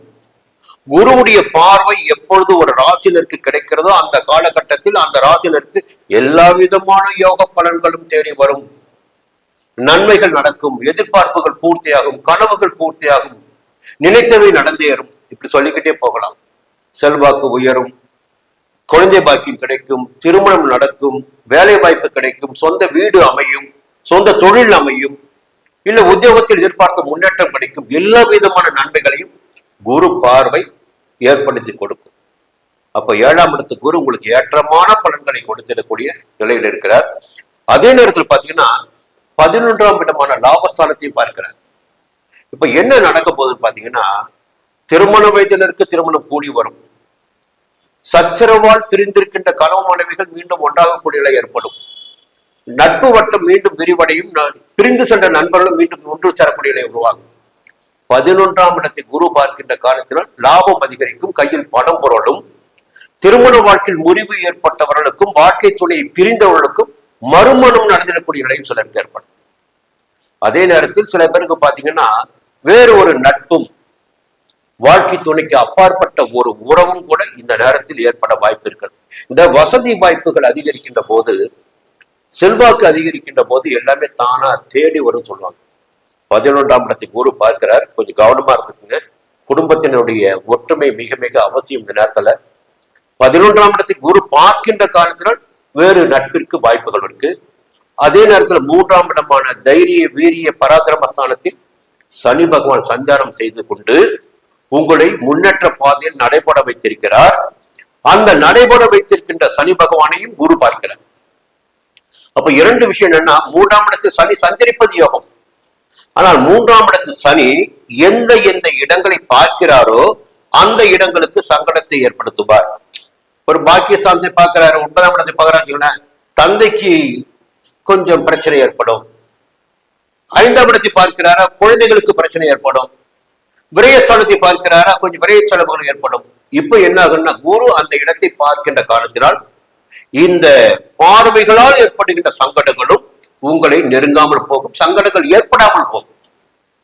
குருவுடைய பார்வை எப்பொழுது ஒரு ராசினருக்கு கிடைக்கிறதோ அந்த காலகட்டத்தில் அந்த ராசினருக்கு எல்லா விதமான யோக பலன்களும் தேடி வரும். நன்மைகள் நடக்கும், எதிர்பார்ப்புகள் பூர்த்தியாகும், கனவுகள் பூர்த்தியாகும், நினைத்தவை நடந்தேறும். இப்படி சொல்லிக்கிட்டே போகலாம். செல்வாக்கு உயரும், குழந்தை பாக்கியம் கிடைக்கும், திருமணம் நடக்கும், வேலை வாய்ப்பு கிடைக்கும், சொந்த வீடு அமையும், சொந்த தொழில் அமையும், இல்ல உத்தியோகத்தில் எதிர்பார்த்த முன்னேற்றம் கிடைக்கும். எல்லா விதமான நன்மைகளையும் குரு பார்வை ஏற்படுத்தி கொடுக்கும். அப்ப 7ஆம் இடத்து குரு உங்களுக்கு ஏற்றமான பலன்களை கொடுத்திடக்கூடிய நிலையில் இருக்கிறார். அதே நேரத்தில் பாத்தீங்கன்னா 11ஆம் இடமான லாபஸ்தானத்தையும் பார்க்கிறார். இப்ப என்ன நடக்க போகுதுன்னு பாத்தீங்கன்னா, திருமண வயதினருக்கு திருமணம் கூடி வரும். சச்சரவால் பிரிந்திருக்கின்ற கணவன் மனைவிகள் மீண்டும் ஒன்றாகக்கூடிய நிலை ஏற்படும். நட்பு வட்டம் மீண்டும் விரிவடையும். பிரிந்து சென்ற நண்பர்களும் மீண்டும் ஒன்று சேரக்கூடிய நிலை உருவாகும். 11ஆம் இடத்தை குரு பார்க்கின்ற காலத்தினால் லாபம் அதிகரிக்கும், கையில் பணம் பொருளும். திருமண வாழ்க்கையில் முறிவு ஏற்பட்டவர்களுக்கும் வாழ்க்கை துணையை பிரிந்தவர்களுக்கும் மறுமணம் நடந்திடக்கூடிய நிலையும் சிலருக்கு ஏற்படும். அதே நேரத்தில் சில பேருக்கு பாத்தீங்கன்னா வேறு ஒரு நட்பும் வாழ்க்கை துணைக்கு அப்பாற்பட்ட ஒரு உறவும் கூட இந்த நேரத்தில் ஏற்பட வாய்ப்பு இருக்கிறது. இந்த வசதி வாய்ப்புகள் அதிகரிக்கின்ற போது, செல்வாக்கு அதிகரிக்கின்ற போது எல்லாமே தானா தேடி வரும் சொல்லுவாங்க. 11ஆம் இடத்தை குரு பார்க்கிறார். கொஞ்சம் கவனமா இருந்துக்குங்க. குடும்பத்தினுடைய ஒற்றுமை மிக மிக அவசியம். இந்த நேரத்துல 11ஆம் இடத்தை குரு பார்க்கின்ற காலத்தினால் வேறு நட்பிற்கு வாய்ப்புகள் இருக்கு. அதே நேரத்தில் 3ஆம் இடமான தைரிய வீரிய பராக்கிரமஸ்தானத்தில் சனி பகவான் சஞ்சாரம் செய்து கொண்டு உங்களை முன்னேற்ற பாதையில் நடைபெற வைத்திருக்கிறார். அந்த நடைபெற வைத்திருக்கின்ற சனி பகவானையும் குரு பார்க்கிறார். அப்ப 2 விஷயம் என்னன்னா, 3ஆம் இடத்தில் சனி சஞ்சரிப்பது யோகம். ஆனால் 3ஆம் இடத்து சனி எந்த எந்த இடங்களை பார்க்கிறாரோ அந்த இடங்களுக்கு சங்கடத்தை ஏற்படுத்துவார். ஒரு பாக்கியஸ்தானத்தை பார்க்கிறாரு, 9ஆம் இடத்தை பார்க்கிறாங்க, தந்தைக்கு கொஞ்சம் பிரச்சனை ஏற்படும். 5ஆம் இடத்தை பார்க்கிறாரா, குழந்தைகளுக்கு பிரச்சனை ஏற்படும். விரயஸ்தானத்தை பார்க்கிறாரா, கொஞ்சம் விரய செலவுகள் ஏற்படும். இப்ப என்ன ஆகுன்னா, குரு அந்த இடத்தை பார்க்கின்ற காலத்தினால் இந்த பார்வைகளால் ஏற்படுகின்ற சங்கடங்களும் உங்களை நெருங்காமல் போகும், சங்கடங்கள் ஏற்படாமல் போகும்.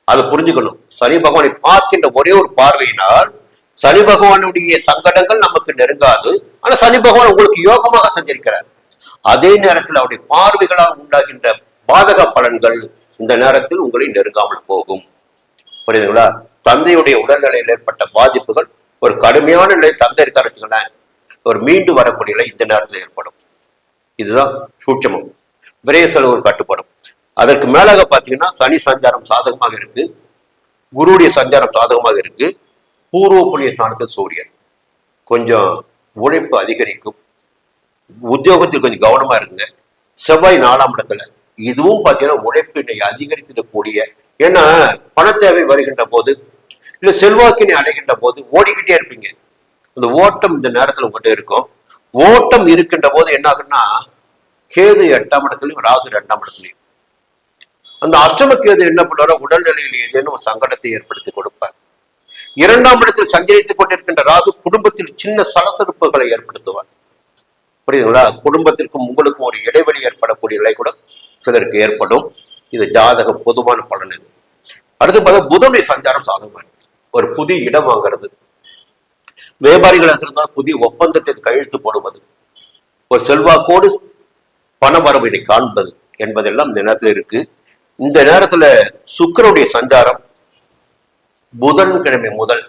அதை புரிஞ்சுக்கணும். சனி பகவானை பார்க்கின்ற ஒரே ஒரு பார்வையினால் சனி பகவானுடைய சங்கடங்கள் நமக்கு நெருங்காது. ஆனா சனி பகவான் உங்களுக்கு யோகமாக சஞ்சரிக்கிறார். அதே நேரத்தில் அவருடைய பார்வைகளால் உண்டாகின்ற பாதக பலன்கள் இந்த நேரத்தில் உங்களை நெருங்காமல் போகும். புரியுதுங்களா? தந்தையுடைய உடல்நிலையில் ஏற்பட்ட பாதிப்புகள் ஒரு கடுமையான நிலை தந்தை இருக்காருங்கள ஒரு மீண்டு வரக்கூடிய நிலை இந்த நேரத்தில் ஏற்படும். இதுதான் சூட்சமம். விரைய செலவு கட்டுப்படும். அதற்கு மேலாக பாத்தீங்கன்னா சனி சஞ்சாரம் சாதகமாக இருக்கு, குருவுடைய சஞ்சாரம் சாதகமாக இருக்கு. பூர்வ புண்ணிய ஸ்தானத்தில் சூரியன் கொஞ்சம் உழைப்பு அதிகரிக்கும். உத்தியோகத்தில் கொஞ்சம் கவனமா இருக்குங்க. செவ்வாய் 4ஆம் இடத்துல, இதுவும் பாத்தீங்கன்னா உழைப்பினை அதிகரித்திடக்கூடிய, ஏன்னா பண தேவை வருகின்ற போது இல்ல செல்வாக்கினை அடைகின்ற போது ஓடிக்கிட்டே இருப்பீங்க. அந்த ஓட்டம் இந்த நேரத்துல உங்கள்கிட்ட இருக்கும். ஓட்டம் இருக்கின்ற போது என்ன ஆகுன்னா, கேது 8ஆம் இடத்துலயும் ராகு 2ஆம் இடத்துலயும். அந்த அஷ்டம கேது என்ன பண்ணுவாரோ உடல்நிலையில் ஏதேனும் ஒரு சங்கடத்தை ஏற்படுத்தி கொடுப்பார். 2ஆம் இடத்தில் சஞ்சரித்துக் கொண்டிருக்கின்ற ராகு குடும்பத்தில் சின்ன சலசலப்புகளை ஏற்படுத்துவார். புரியுதுங்களா? குடும்பத்திற்கும் உங்களுக்கும் ஒரு இடைவெளி ஏற்படக்கூடிய நிலை கூட சிலருக்கு ஏற்படும். இது ஜாதக பொதுவான பலன். இது அடுத்து பார்த்தா புதனுடைய சஞ்சாரம் சாதகமாக ஒரு புதிய இடம் வாங்கிறது, வியாபாரிகளாக இருந்தால் புதிய ஒப்பந்தத்தை கையெழுத்து போடுவது, ஒரு செல்வாக்கோடு பண வரவினை காண்பது என்பதெல்லாம் இந்த நேரத்தில் இருக்கு. இந்த நேரத்துல சுக்கிரனுடைய சஞ்சாரம் புதன்கிழமை முதல்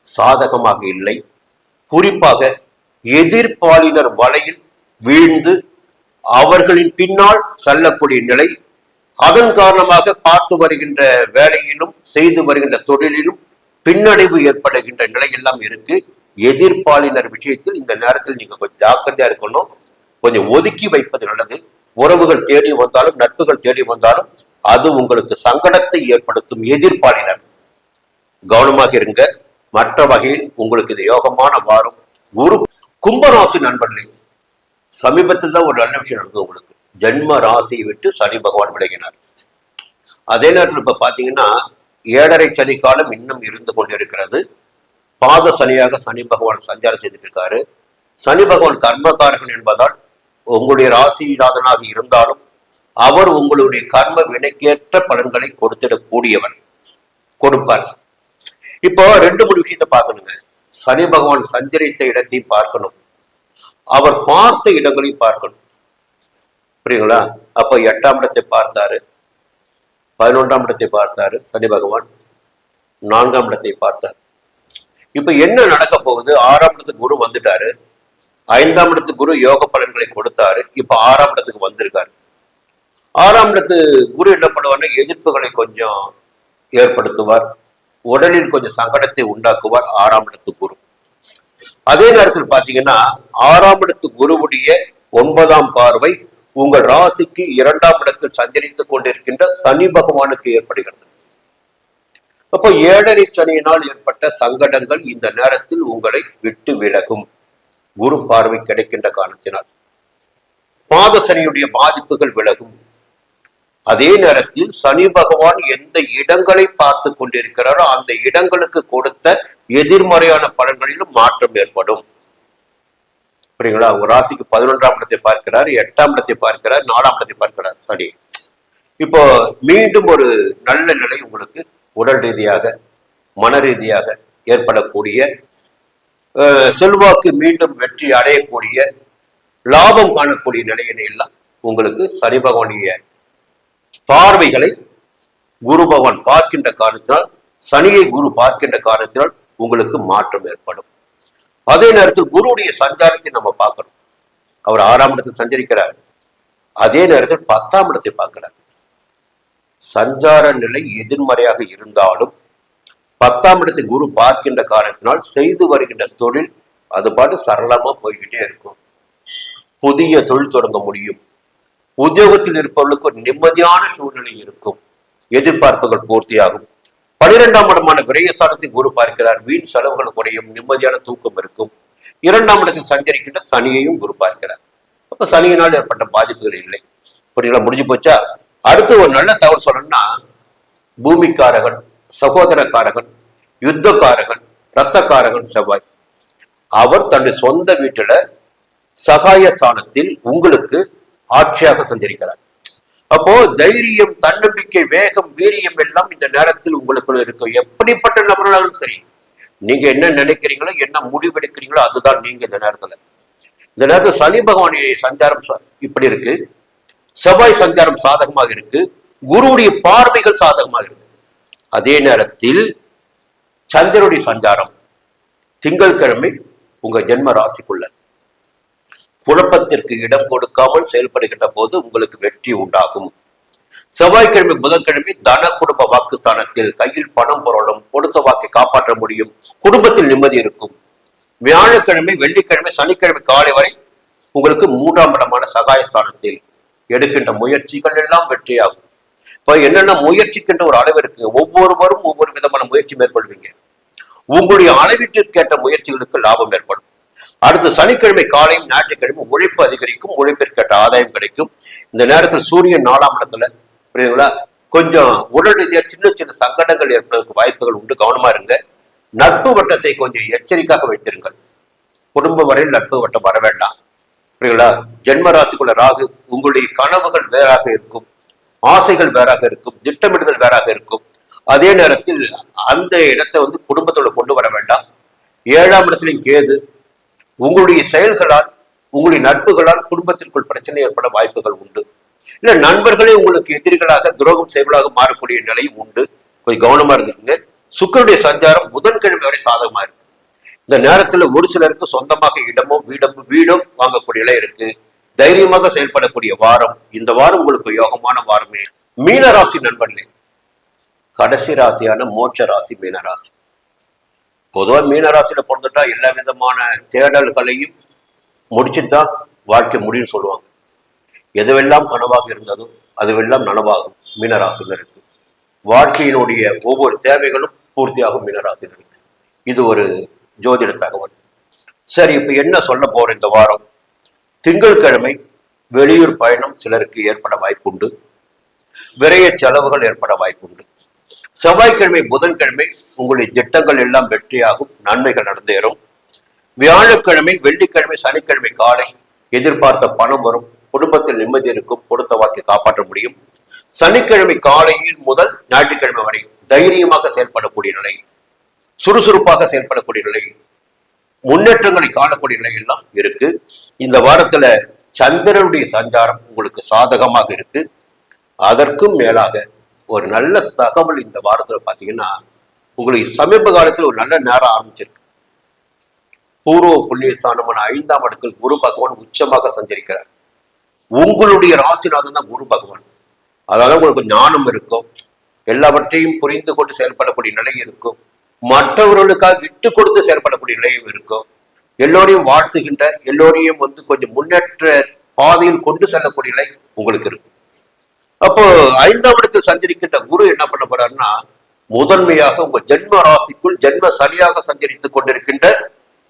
சாதகமாக இல்லை. குறிப்பாக எதிர்ப்பாளினர் வலையில் வீழ்ந்து அவர்களின் பின்னால் செல்லக்கூடிய நிலை, அதன் காரணமாக பார்த்து வருகின்ற வேலையிலும் செய்து வருகின்ற தொழிலிலும் பின்னடைவு ஏற்படுகின்ற நிலை எல்லாம் இருக்கு. எதிர்ப்பாளினர் விஷயத்தில் இந்த நேரத்தில் நீங்க கொஞ்சம் ஜாக்கிரதையா இருக்கணும். கொஞ்சம் ஒதுக்கி வைப்பது நல்லது. உறவுகள் தேடி வந்தாலும் நட்புகள் தேடி வந்தாலும் அது உங்களுக்கு சங்கடத்தை ஏற்படுத்தும். எதிர்ப்பாளினர் கவனமாக இருங்க. மற்ற வகையில் உங்களுக்கு இது யோகமான வாரம். குரு கும்பராசி நண்பர்களே, சமீபத்தில் தான் ஒரு நல்ல விஷயம் நடந்தது. உங்களுக்கு ஜென்ம ராசியை விட்டு சனி பகவான் விலகினார். அதே நேரத்தில் இப்ப பாத்தீங்கன்னா 7.5 சனி காலம் இன்னும் இருந்து கொண்டிருக்கிறது. பாத சனியாக சனி பகவான் சஞ்சாரம் செய்துட்டு இருக்காரு. சனி பகவான் கர்மகாரகன் என்பதால் உங்களுடைய ராசிநாதனாக இருந்தாலும் அவர் உங்களுடைய கர்ம வினைக்கேற்ற பலன்களை கொடுத்திடக்கூடியவர், கொடுப்பார். இப்போ 2 விஷயத்தை பார்க்கணுங்க. சனி பகவான் சஞ்சரித்த இடத்தையும் பார்க்கணும், அவர் பார்த்த இடங்களையும் பார்க்கணும். புரியுங்களா? அப்ப 8ஆம் இடத்தை பார்த்தாரு, 11ஆம் இடத்தை பார்த்தாரு சனி பகவான், 4ஆம் இடத்தை பார்த்தார். இப்ப என்ன நடக்க போகுது? 6ஆம் இடத்துக்கு குரு வந்துட்டாரு, 5ஆம் இடத்துக்கு குரு யோக பலன்களை கொடுத்தாரு. இப்ப 6ஆம் இடத்துக்கு வந்திருக்காரு. 6ஆம் இடத்து குரு என்ன பண்ணுவார்னா எதிர்ப்புகளை கொஞ்சம் ஏற்படுத்துவார், உடலில் கொஞ்சம் சங்கடத்தை உண்டாக்குவார் 6ஆம் இடத்து குரு. அதே நேரத்தில் பாத்தீங்கன்னா 6ஆம் இடத்து குருவுடைய 9ஆம் பார்வை உங்கள் ராசிக்கு 2ஆம் இடத்தில் சஞ்சரித்துக் கொண்டிருக்கின்ற சனி பகவானுக்கு ஏற்படுகிறது. அப்போ 7.5 சனியினால் ஏற்பட்ட சங்கடங்கள் இந்த நேரத்தில் உங்களை விட்டு விலகும். குரு பார்வை கிடைக்கின்ற காரணத்தினால் பாத சனியுடைய பாதிப்புகள் விலகும். அதே நேரத்தில் சனி பகவான் எந்த இடங்களை பார்த்து கொண்டிருக்கிறாரோ அந்த இடங்களுக்கு கொடுத்த எதிர்மறையான பலன்களிலும் மாற்றம் ஏற்படும். புரியுங்களா? ஒரு ராசிக்கு 11ஆம் இடத்தை பார்க்கிறார், 8ஆம் இடத்தை பார்க்கிறார், 4ஆம் இடத்தை பார்க்கிறார் சனி. இப்போ மீண்டும் ஒரு நல்ல நிலை உங்களுக்கு உடல் ரீதியாக மன ரீதியாக ஏற்படக்கூடிய, செல்வாக்கு மீண்டும் வெற்றி அடையக்கூடிய, லாபம் காணக்கூடிய நிலையினை எல்லாம் உங்களுக்கு சனி பகவானுடைய பார்வைகளை குரு பகவான் பார்க்கின்ற காரணத்தினால், சனியை குரு பார்க்கின்ற காரணத்தினால் உங்களுக்கு மாற்றம் ஏற்படும். அதே நேரத்தில் குருவுடைய சஞ்சாரத்தை நம்ம பார்க்கணும். அவர் 6ஆம் இடத்தில் சஞ்சரிக்கிறார், அதே நேரத்தில் 10ஆம் இடத்தை பார்க்கிறார். சஞ்சார நிலை எதிர்மறையாக இருந்தாலும் 10ஆம் இடத்தை குரு பார்க்கின்ற காரணத்தினால் செய்து வருகின்ற தொழில் அது பாட்டு சரளமா போய்கிட்டே இருக்கும். புதிய தொழில் தொடங்க முடியும். உத்தியோகத்தில் இருப்பவர்களுக்கு ஒரு நிம்மதியான சூழ்நிலை இருக்கும். எதிர்பார்ப்புகள் பூர்த்தியாகும். 12ஆம் இடமான விரயஸ்தானத்தை குரு பார்க்கிறார். வீண் செலவுகள் குறையும், நிம்மதியான தூக்கம் இருக்கும். 2ஆம் இடத்தில் சஞ்சரிக்கின்ற சனியையும் குரு பார்க்கிறார். அப்ப சனியினால் ஏற்பட்ட பாதிப்புகள் இல்லை. புரியுங்களா? முடிஞ்சு போச்சா? அடுத்து ஒரு நல்ல தகவல் சொல்லணும்னா, பூமிக்காரகன், சகோதரக்காரகன், யுத்தக்காரகன், இரத்தக்காரகன் செவ்வாய் அவர் தன்னுடைய சொந்த வீட்டுல சகாய ஸ்தானத்தில் உங்களுக்கு ஆட்சியாக சஞ்சரிக்கிறார். அப்போ தைரியம், தன்னம்பிக்கை, வேகம், வீரியம் எல்லாம் இந்த நேரத்தில் உங்களுக்குள்ள இருக்கும். எப்படிப்பட்ட நபர்களாலும் சரி, நீங்க என்ன நினைக்கிறீங்களோ, என்ன முடிவெடுக்கிறீங்களோ அதுதான் நீங்க இந்த நேரத்துல. இந்த நேரத்தில் சனி பகவானுடைய சஞ்சாரம் இப்படி இருக்கு, செவ்வாய் சஞ்சாரம் சாதகமாக இருக்கு, குருவுடைய பார்வைகள் சாதகமாக இருக்கு. அதே நேரத்தில் சந்திரனுடைய சஞ்சாரம் திங்கட்கிழமை உங்க ஜென்ம ராசிக்குள்ள குழப்பத்திற்கு இடம் கொடுக்காமல் செயல்படுகின்ற போது உங்களுக்கு வெற்றி உண்டாகும். செவ்வாய்க்கிழமை புதன்கிழமை தன குடும்ப வாக்குஸ்தானத்தில் கையில் பணம் பொருளும், கொடுத்த வாக்கை காப்பாற்ற முடியும், குடும்பத்தில் நிம்மதி இருக்கும். வியாழக்கிழமை வெள்ளிக்கிழமை சனிக்கிழமை காலை வரை உங்களுக்கு 3ஆம் இடமான சகாயஸ்தானத்தில் எடுக்கின்ற முயற்சிகள் எல்லாம் வெற்றியாகும். இப்ப என்னென்ன முயற்சிக்கின்ற ஒரு அளவு இருக்கு, ஒவ்வொருவரும் ஒவ்வொரு விதமான முயற்சி மேற்கொள்வீங்க. உங்களுடைய அளவீட்டிற்கேற்ற முயற்சிகளுக்கு லாபம் ஏற்படும். அடுத்து சனிக்கிழமை காலையும் ஞாயிற்றுக்கிழமை உழைப்பு அதிகரிக்கும், உழைப்பிற்கேற்ற ஆதாயம் கிடைக்கும். இந்த நேரத்தில் சூரியன் 4ஆம் இடத்துல, புரியுதுங்களா, கொஞ்சம் உடல் ரீதியா சின்ன சின்ன சங்கடங்கள் ஏற்படுவதற்கு வாய்ப்புகள் உண்டு, கவனமா இருங்க. நட்பு வட்டத்தை கொஞ்சம் எச்சரிக்கையாக வைத்திருங்கள். குடும்ப வரையில் நட்பு வட்டம் வர வேண்டாம், புரியுங்களா. ஜென்ம ராசிக்குள்ள ராகு, உங்களுடைய கனவுகள் வேறாக இருக்கும், ஆசைகள் வேறாக இருக்கும், திட்டமிடுதல் வேறாக இருக்கும். அதே நேரத்தில் அந்த இடத்தை குடும்பத்தோட கொண்டு வர வேண்டாம். 7ஆம் இடத்திலும் கேது, உங்களுடைய செயல்களால் உங்களுடைய நட்புகளால் குடும்பத்திற்குள் பிரச்சனை ஏற்பட வாய்ப்புகள் உண்டு. இல்ல நண்பர்களே உங்களுக்கு எதிரிகளாக துரோகம் செய்வதாக மாறக்கூடிய நிலையும் உண்டு, கொஞ்சம் கவனமா இருந்துக்குங்க. சுக்கிரனுடைய சஞ்சாரம் புதன்கிழமை வரை சாதகமா இருக்கு. இந்த நேரத்துல ஒரு சிலருக்கு சொந்தமாக இடமோ வீடோ வாங்கக்கூடிய நிலை இருக்கு. தைரியமாக செயல்படக்கூடிய வாரம் இந்த வாரம் உங்களுக்கு யோகமான வாரமே. மீன ராசி நண்பர்களே, கடைசி ராசியான மோட்ச ராசி மீன ராசி. பொதுவாக மீன ராசியில பிறந்துட்டா எல்லா விதமான தேடல்களையும் முடிச்சுதான் வாழ்க்கை முடியும்னு சொல்லுவாங்க. எதுவெல்லாம் கனவாக இருந்ததோ அதுவெல்லாம் நனவாகும் மீனராசியில் இருக்கு. வாழ்க்கையினுடைய ஒவ்வொரு தேவைகளும் பூர்த்தியாகும் மீனராசியில் இருக்கு. இது ஒரு ஜோதிட தகவல். சரி, இப்ப என்ன சொல்ல போற இந்த வாரம்? திங்கட்கிழமை வெளியூர் பயணம் சிலருக்கு ஏற்பட வாய்ப்புண்டு, விரைய செலவுகள் ஏற்பட வாய்ப்புண்டு. செவ்வாய்க்கிழமை புதன்கிழமை உங்களுடைய திட்டங்கள் எல்லாம் வெற்றியாகும், நன்மைகள் நடந்தேறும். வியாழக்கிழமை வெள்ளிக்கிழமை சனிக்கிழமை காலை எதிர்பார்த்த பணம் வரும், குடும்பத்தில் நிம்மதி இருக்கும், கொடுத்த வாக்கை காப்பாற்ற முடியும். சனிக்கிழமை காலையில் முதல் ஞாயிற்றுக்கிழமை வரை தைரியமாக செயல்படக்கூடிய நிலை, சுறுசுறுப்பாக செயல்படக்கூடிய நிலை, முன்னேற்றங்களை காணக்கூடிய நிலை எல்லாம் இருக்கு. இந்த வாரத்துல சந்திரனுடைய சஞ்சாரம் உங்களுக்கு சாதகமாக இருக்கு. அதற்கும் மேலாக ஒரு நல்ல தகவல் இந்த வாரத்துல பாத்தீங்கன்னா, உங்களுக்கு சமீப காலத்தில் ஒரு நல்ல நேரம் ஆரம்பிச்சிருக்கு. பூர்வ புண்ணியஸ்தானமான 5ஆம் இடத்தில் குரு பகவான் உச்சமாக சஞ்சரிக்கிறார். உங்களுடைய ராசிநாதன் தான் குரு பகவான். அதாவது உங்களுக்கு ஞானம் இருக்கும், எல்லாவற்றையும் புரிந்து கொண்டு செயல்படக்கூடிய நிலை இருக்கும், மற்றவர்களுக்காக விட்டு கொடுத்து செயல்படக்கூடிய நிலையும் இருக்கும், எல்லோரையும் வாழ்த்துகின்ற, எல்லோரையும் கொஞ்சம் முன்னேற்ற பாதையில் கொண்டு செல்லக்கூடிய நிலை உங்களுக்கு இருக்கும். அப்போ 5ஆம் இடத்தில் சஞ்சரிக்கின்ற குரு என்ன பண்ண போறாருன்னா, முதன்மையாக உங்க ஜென்ம ராசிக்குள் ஜென்ம சனியாக சஞ்சரித்துக் கொண்டிருக்கின்ற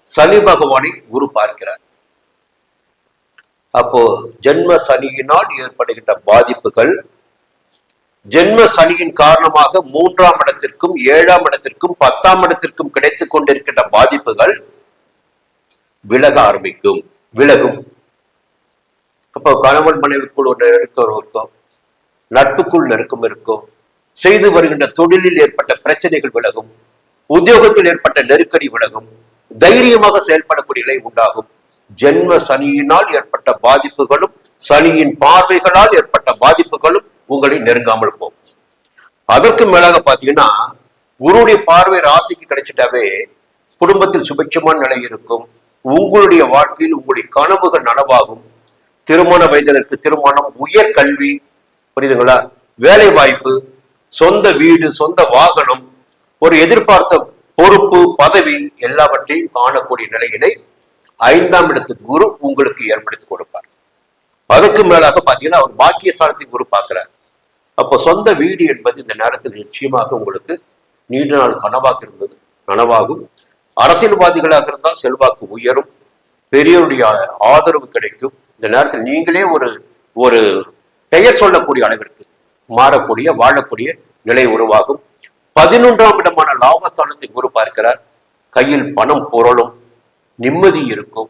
சனி பகவானை குரு பார்க்கிறார். அப்போ ஜென்ம சனியினால் ஏற்படுகின்ற பாதிப்புகள், ஜென்ம சனியின் காரணமாக 3ஆம் இடத்திற்கும் 7ஆம் இடத்திற்கும் 10ஆம் இடத்திற்கும் கிடைத்துக் கொண்டிருக்கின்ற பாதிப்புகள் விலக ஆரம்பிக்கும், விலகும். அப்போ கணவன் மனைவிக்குள் ஒரு நெருக்கம் இருக்கும், நட்புக்குள் நெருக்கம் இருக்கும், செய்து வருகின்ற தொழிலில் ஏற்பட்ட பிரச்சனைகள் விலகும், உத்தியோகத்தில் ஏற்பட்ட நெருக்கடி விலகும், தைரியமாக செயல்படக்கூடிய நிலை உண்டாகும். ஜென்ம சனியினால் ஏற்பட்ட பாதிப்புகளும் சனியின் பார்வைகளால் ஏற்பட்ட பாதிப்புகளும் உங்களை நெருங்காமல் போகும். அதற்கு மேலாக பாத்தீங்கன்னா, குருவுடைய பார்வை ராசிக்கு கிடைச்சிட்டாவே குடும்பத்தில் சுபிட்சமான நிலை இருக்கும். உங்களுடைய வாழ்க்கையில் உங்களுடைய கனவுகள் நனவாகும். திருமண வயதினருக்கு திருமணம், உயர் கல்வி, புரியுதுங்களா, வேலை வாய்ப்பு, சொந்த வீடு, சொந்த வாகனம், ஒரு எதிர்பார்த்த பொறுப்பு, பதவி எல்லாவற்றையும் காணக்கூடிய நிலையினை 5ஆம் இடத்துக்கு குரு உங்களுக்கு ஏற்படுத்தி கொடுப்பார். அதற்கு மேலாக பாத்தீங்கன்னா, அவர் பாக்கியஸ்தானத்தை குரு பார்க்கிறார். அப்போ சொந்த வீடு என்பது இந்த நேரத்தில் நிச்சயமாக உங்களுக்கு நீண்ட நாள் கனவாக இருந்தது நனவாகும். அரசியல்வாதிகளாக இருந்தால் செல்வாக்கு உயரும், பெரியவருடைய ஆதரவு கிடைக்கும். இந்த நேரத்தில் நீங்களே ஒரு பெயர் சொல்லக்கூடிய அளவிற்கு மாறக்கூடிய, வாழக்கூடிய நிலை உருவாகும். 11ஆம் இடமான லாபஸ்தானத்தை குரு பார்க்கிறார். கையில் பணம் பொருளும், நிம்மதி இருக்கும்.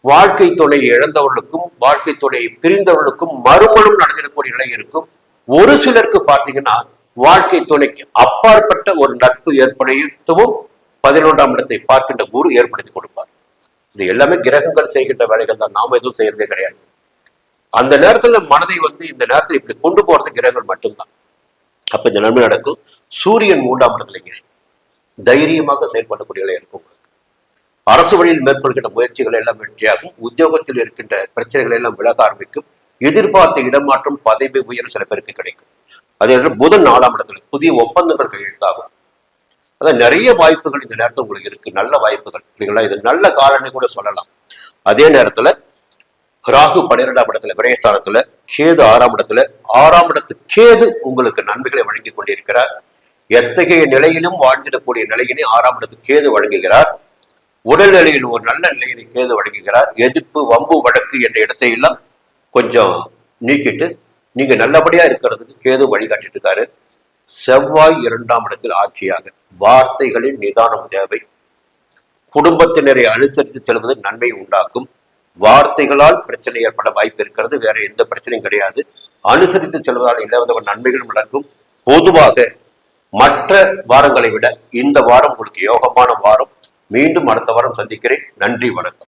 வாழ்க்கை துணை இழந்தவர்களுக்கும் வாழ்க்கை துணை பிரிந்தவர்களுக்கும் மறுமணம் நடந்திருக்கக்கூடிய நிலை இருக்கும். ஒரு சிலருக்கு பார்த்தீங்கன்னா, வாழ்க்கை துணைக்கு அப்பாற்பட்ட ஒரு நட்பு ஏற்படுத்தவும் 11ஆம் இடத்தை பார்க்கின்ற குரு ஏற்படுத்தி கொடுப்பார். இது எல்லாமே கிரகங்கள் செய்கின்ற வேலைகள் தான், நாம எதுவும் செய்யறதே கிடையாது. அந்த நேரத்துல மனதை இந்த நேரத்தில் இப்படி கொண்டு போறது கிரகங்கள் மட்டும்தான். அப்ப இந்த நன்மை நடக்கும். சூரியன் 3ஆம் இடத்துலங்க தைரியமாக செயல்படக்கூடிய இருக்கும். அரசு வழியில் மேற்கொள்கின்ற முயற்சிகள் எல்லாம் வெற்றியாகும். உத்தியோகத்தில் இருக்கின்ற பிரச்சனைகள் எல்லாம் விலக ஆரம்பிக்கும். எதிர்பார்த்த இடமாற்றம், பதவி உயர்வு சில பேருக்கு கிடைக்கும். அதே புதன் 4ஆம் இடத்துல புதிய ஒப்பந்தங்கள் கையெழுத்தாகும். அதான் நிறைய வாய்ப்புகள் இந்த நேரத்தில் உங்களுக்கு இருக்கு, நல்ல வாய்ப்புகள். இல்லைங்களா? இது நல்ல காலன்னு கூட சொல்லலாம். அதே நேரத்துல ராகு 12ஆம் இடத்துல விரயஸ்தானத்துல, கேது 6ஆம் இடத்துல. 6ஆம் இடத்து கேது உங்களுக்கு நன்மைகளை வழங்கி கொண்டிருக்கிறார். எத்தகைய நிலையிலும் வாழ்ந்திடக்கூடிய நிலையினை 6ஆம் இடத்து கேது வழங்குகிறார். உடல் நிலையில் ஒரு நல்ல நிலையினை கேது வழங்குகிறார். எதிர்ப்பு, வம்பு, வழக்கு என்ற இடத்தை எல்லாம் கொஞ்சம் நீக்கிட்டு நீங்க நல்லபடியா இருக்கிறதுக்கு கேது வழிகாட்டிட்டு இருக்காரு. செவ்வாய் 2ஆம் இடத்தில் ஆட்சியாக. வார்த்தைகளில் நிதானம் தேவை. குடும்பத்தினரை அனுசரித்து செல்வது நன்மை உண்டாக்கும். வார்த்தைகளால் பிரச்சனை ஏற்பட வாய்ப்பு இருக்கிறது, வேற எந்த பிரச்சனையும் கிடையாது. அனுசரித்து செல்வதால் எல்லாவித நன்மைகளும் நடக்கும். பொதுவாக மற்ற வாரங்களை விட இந்த வாரம் உங்களுக்கு யோகமான வாரம். மீண்டும் அடுத்த வாரம் சந்திக்கிறேன். நன்றி, வணக்கம்.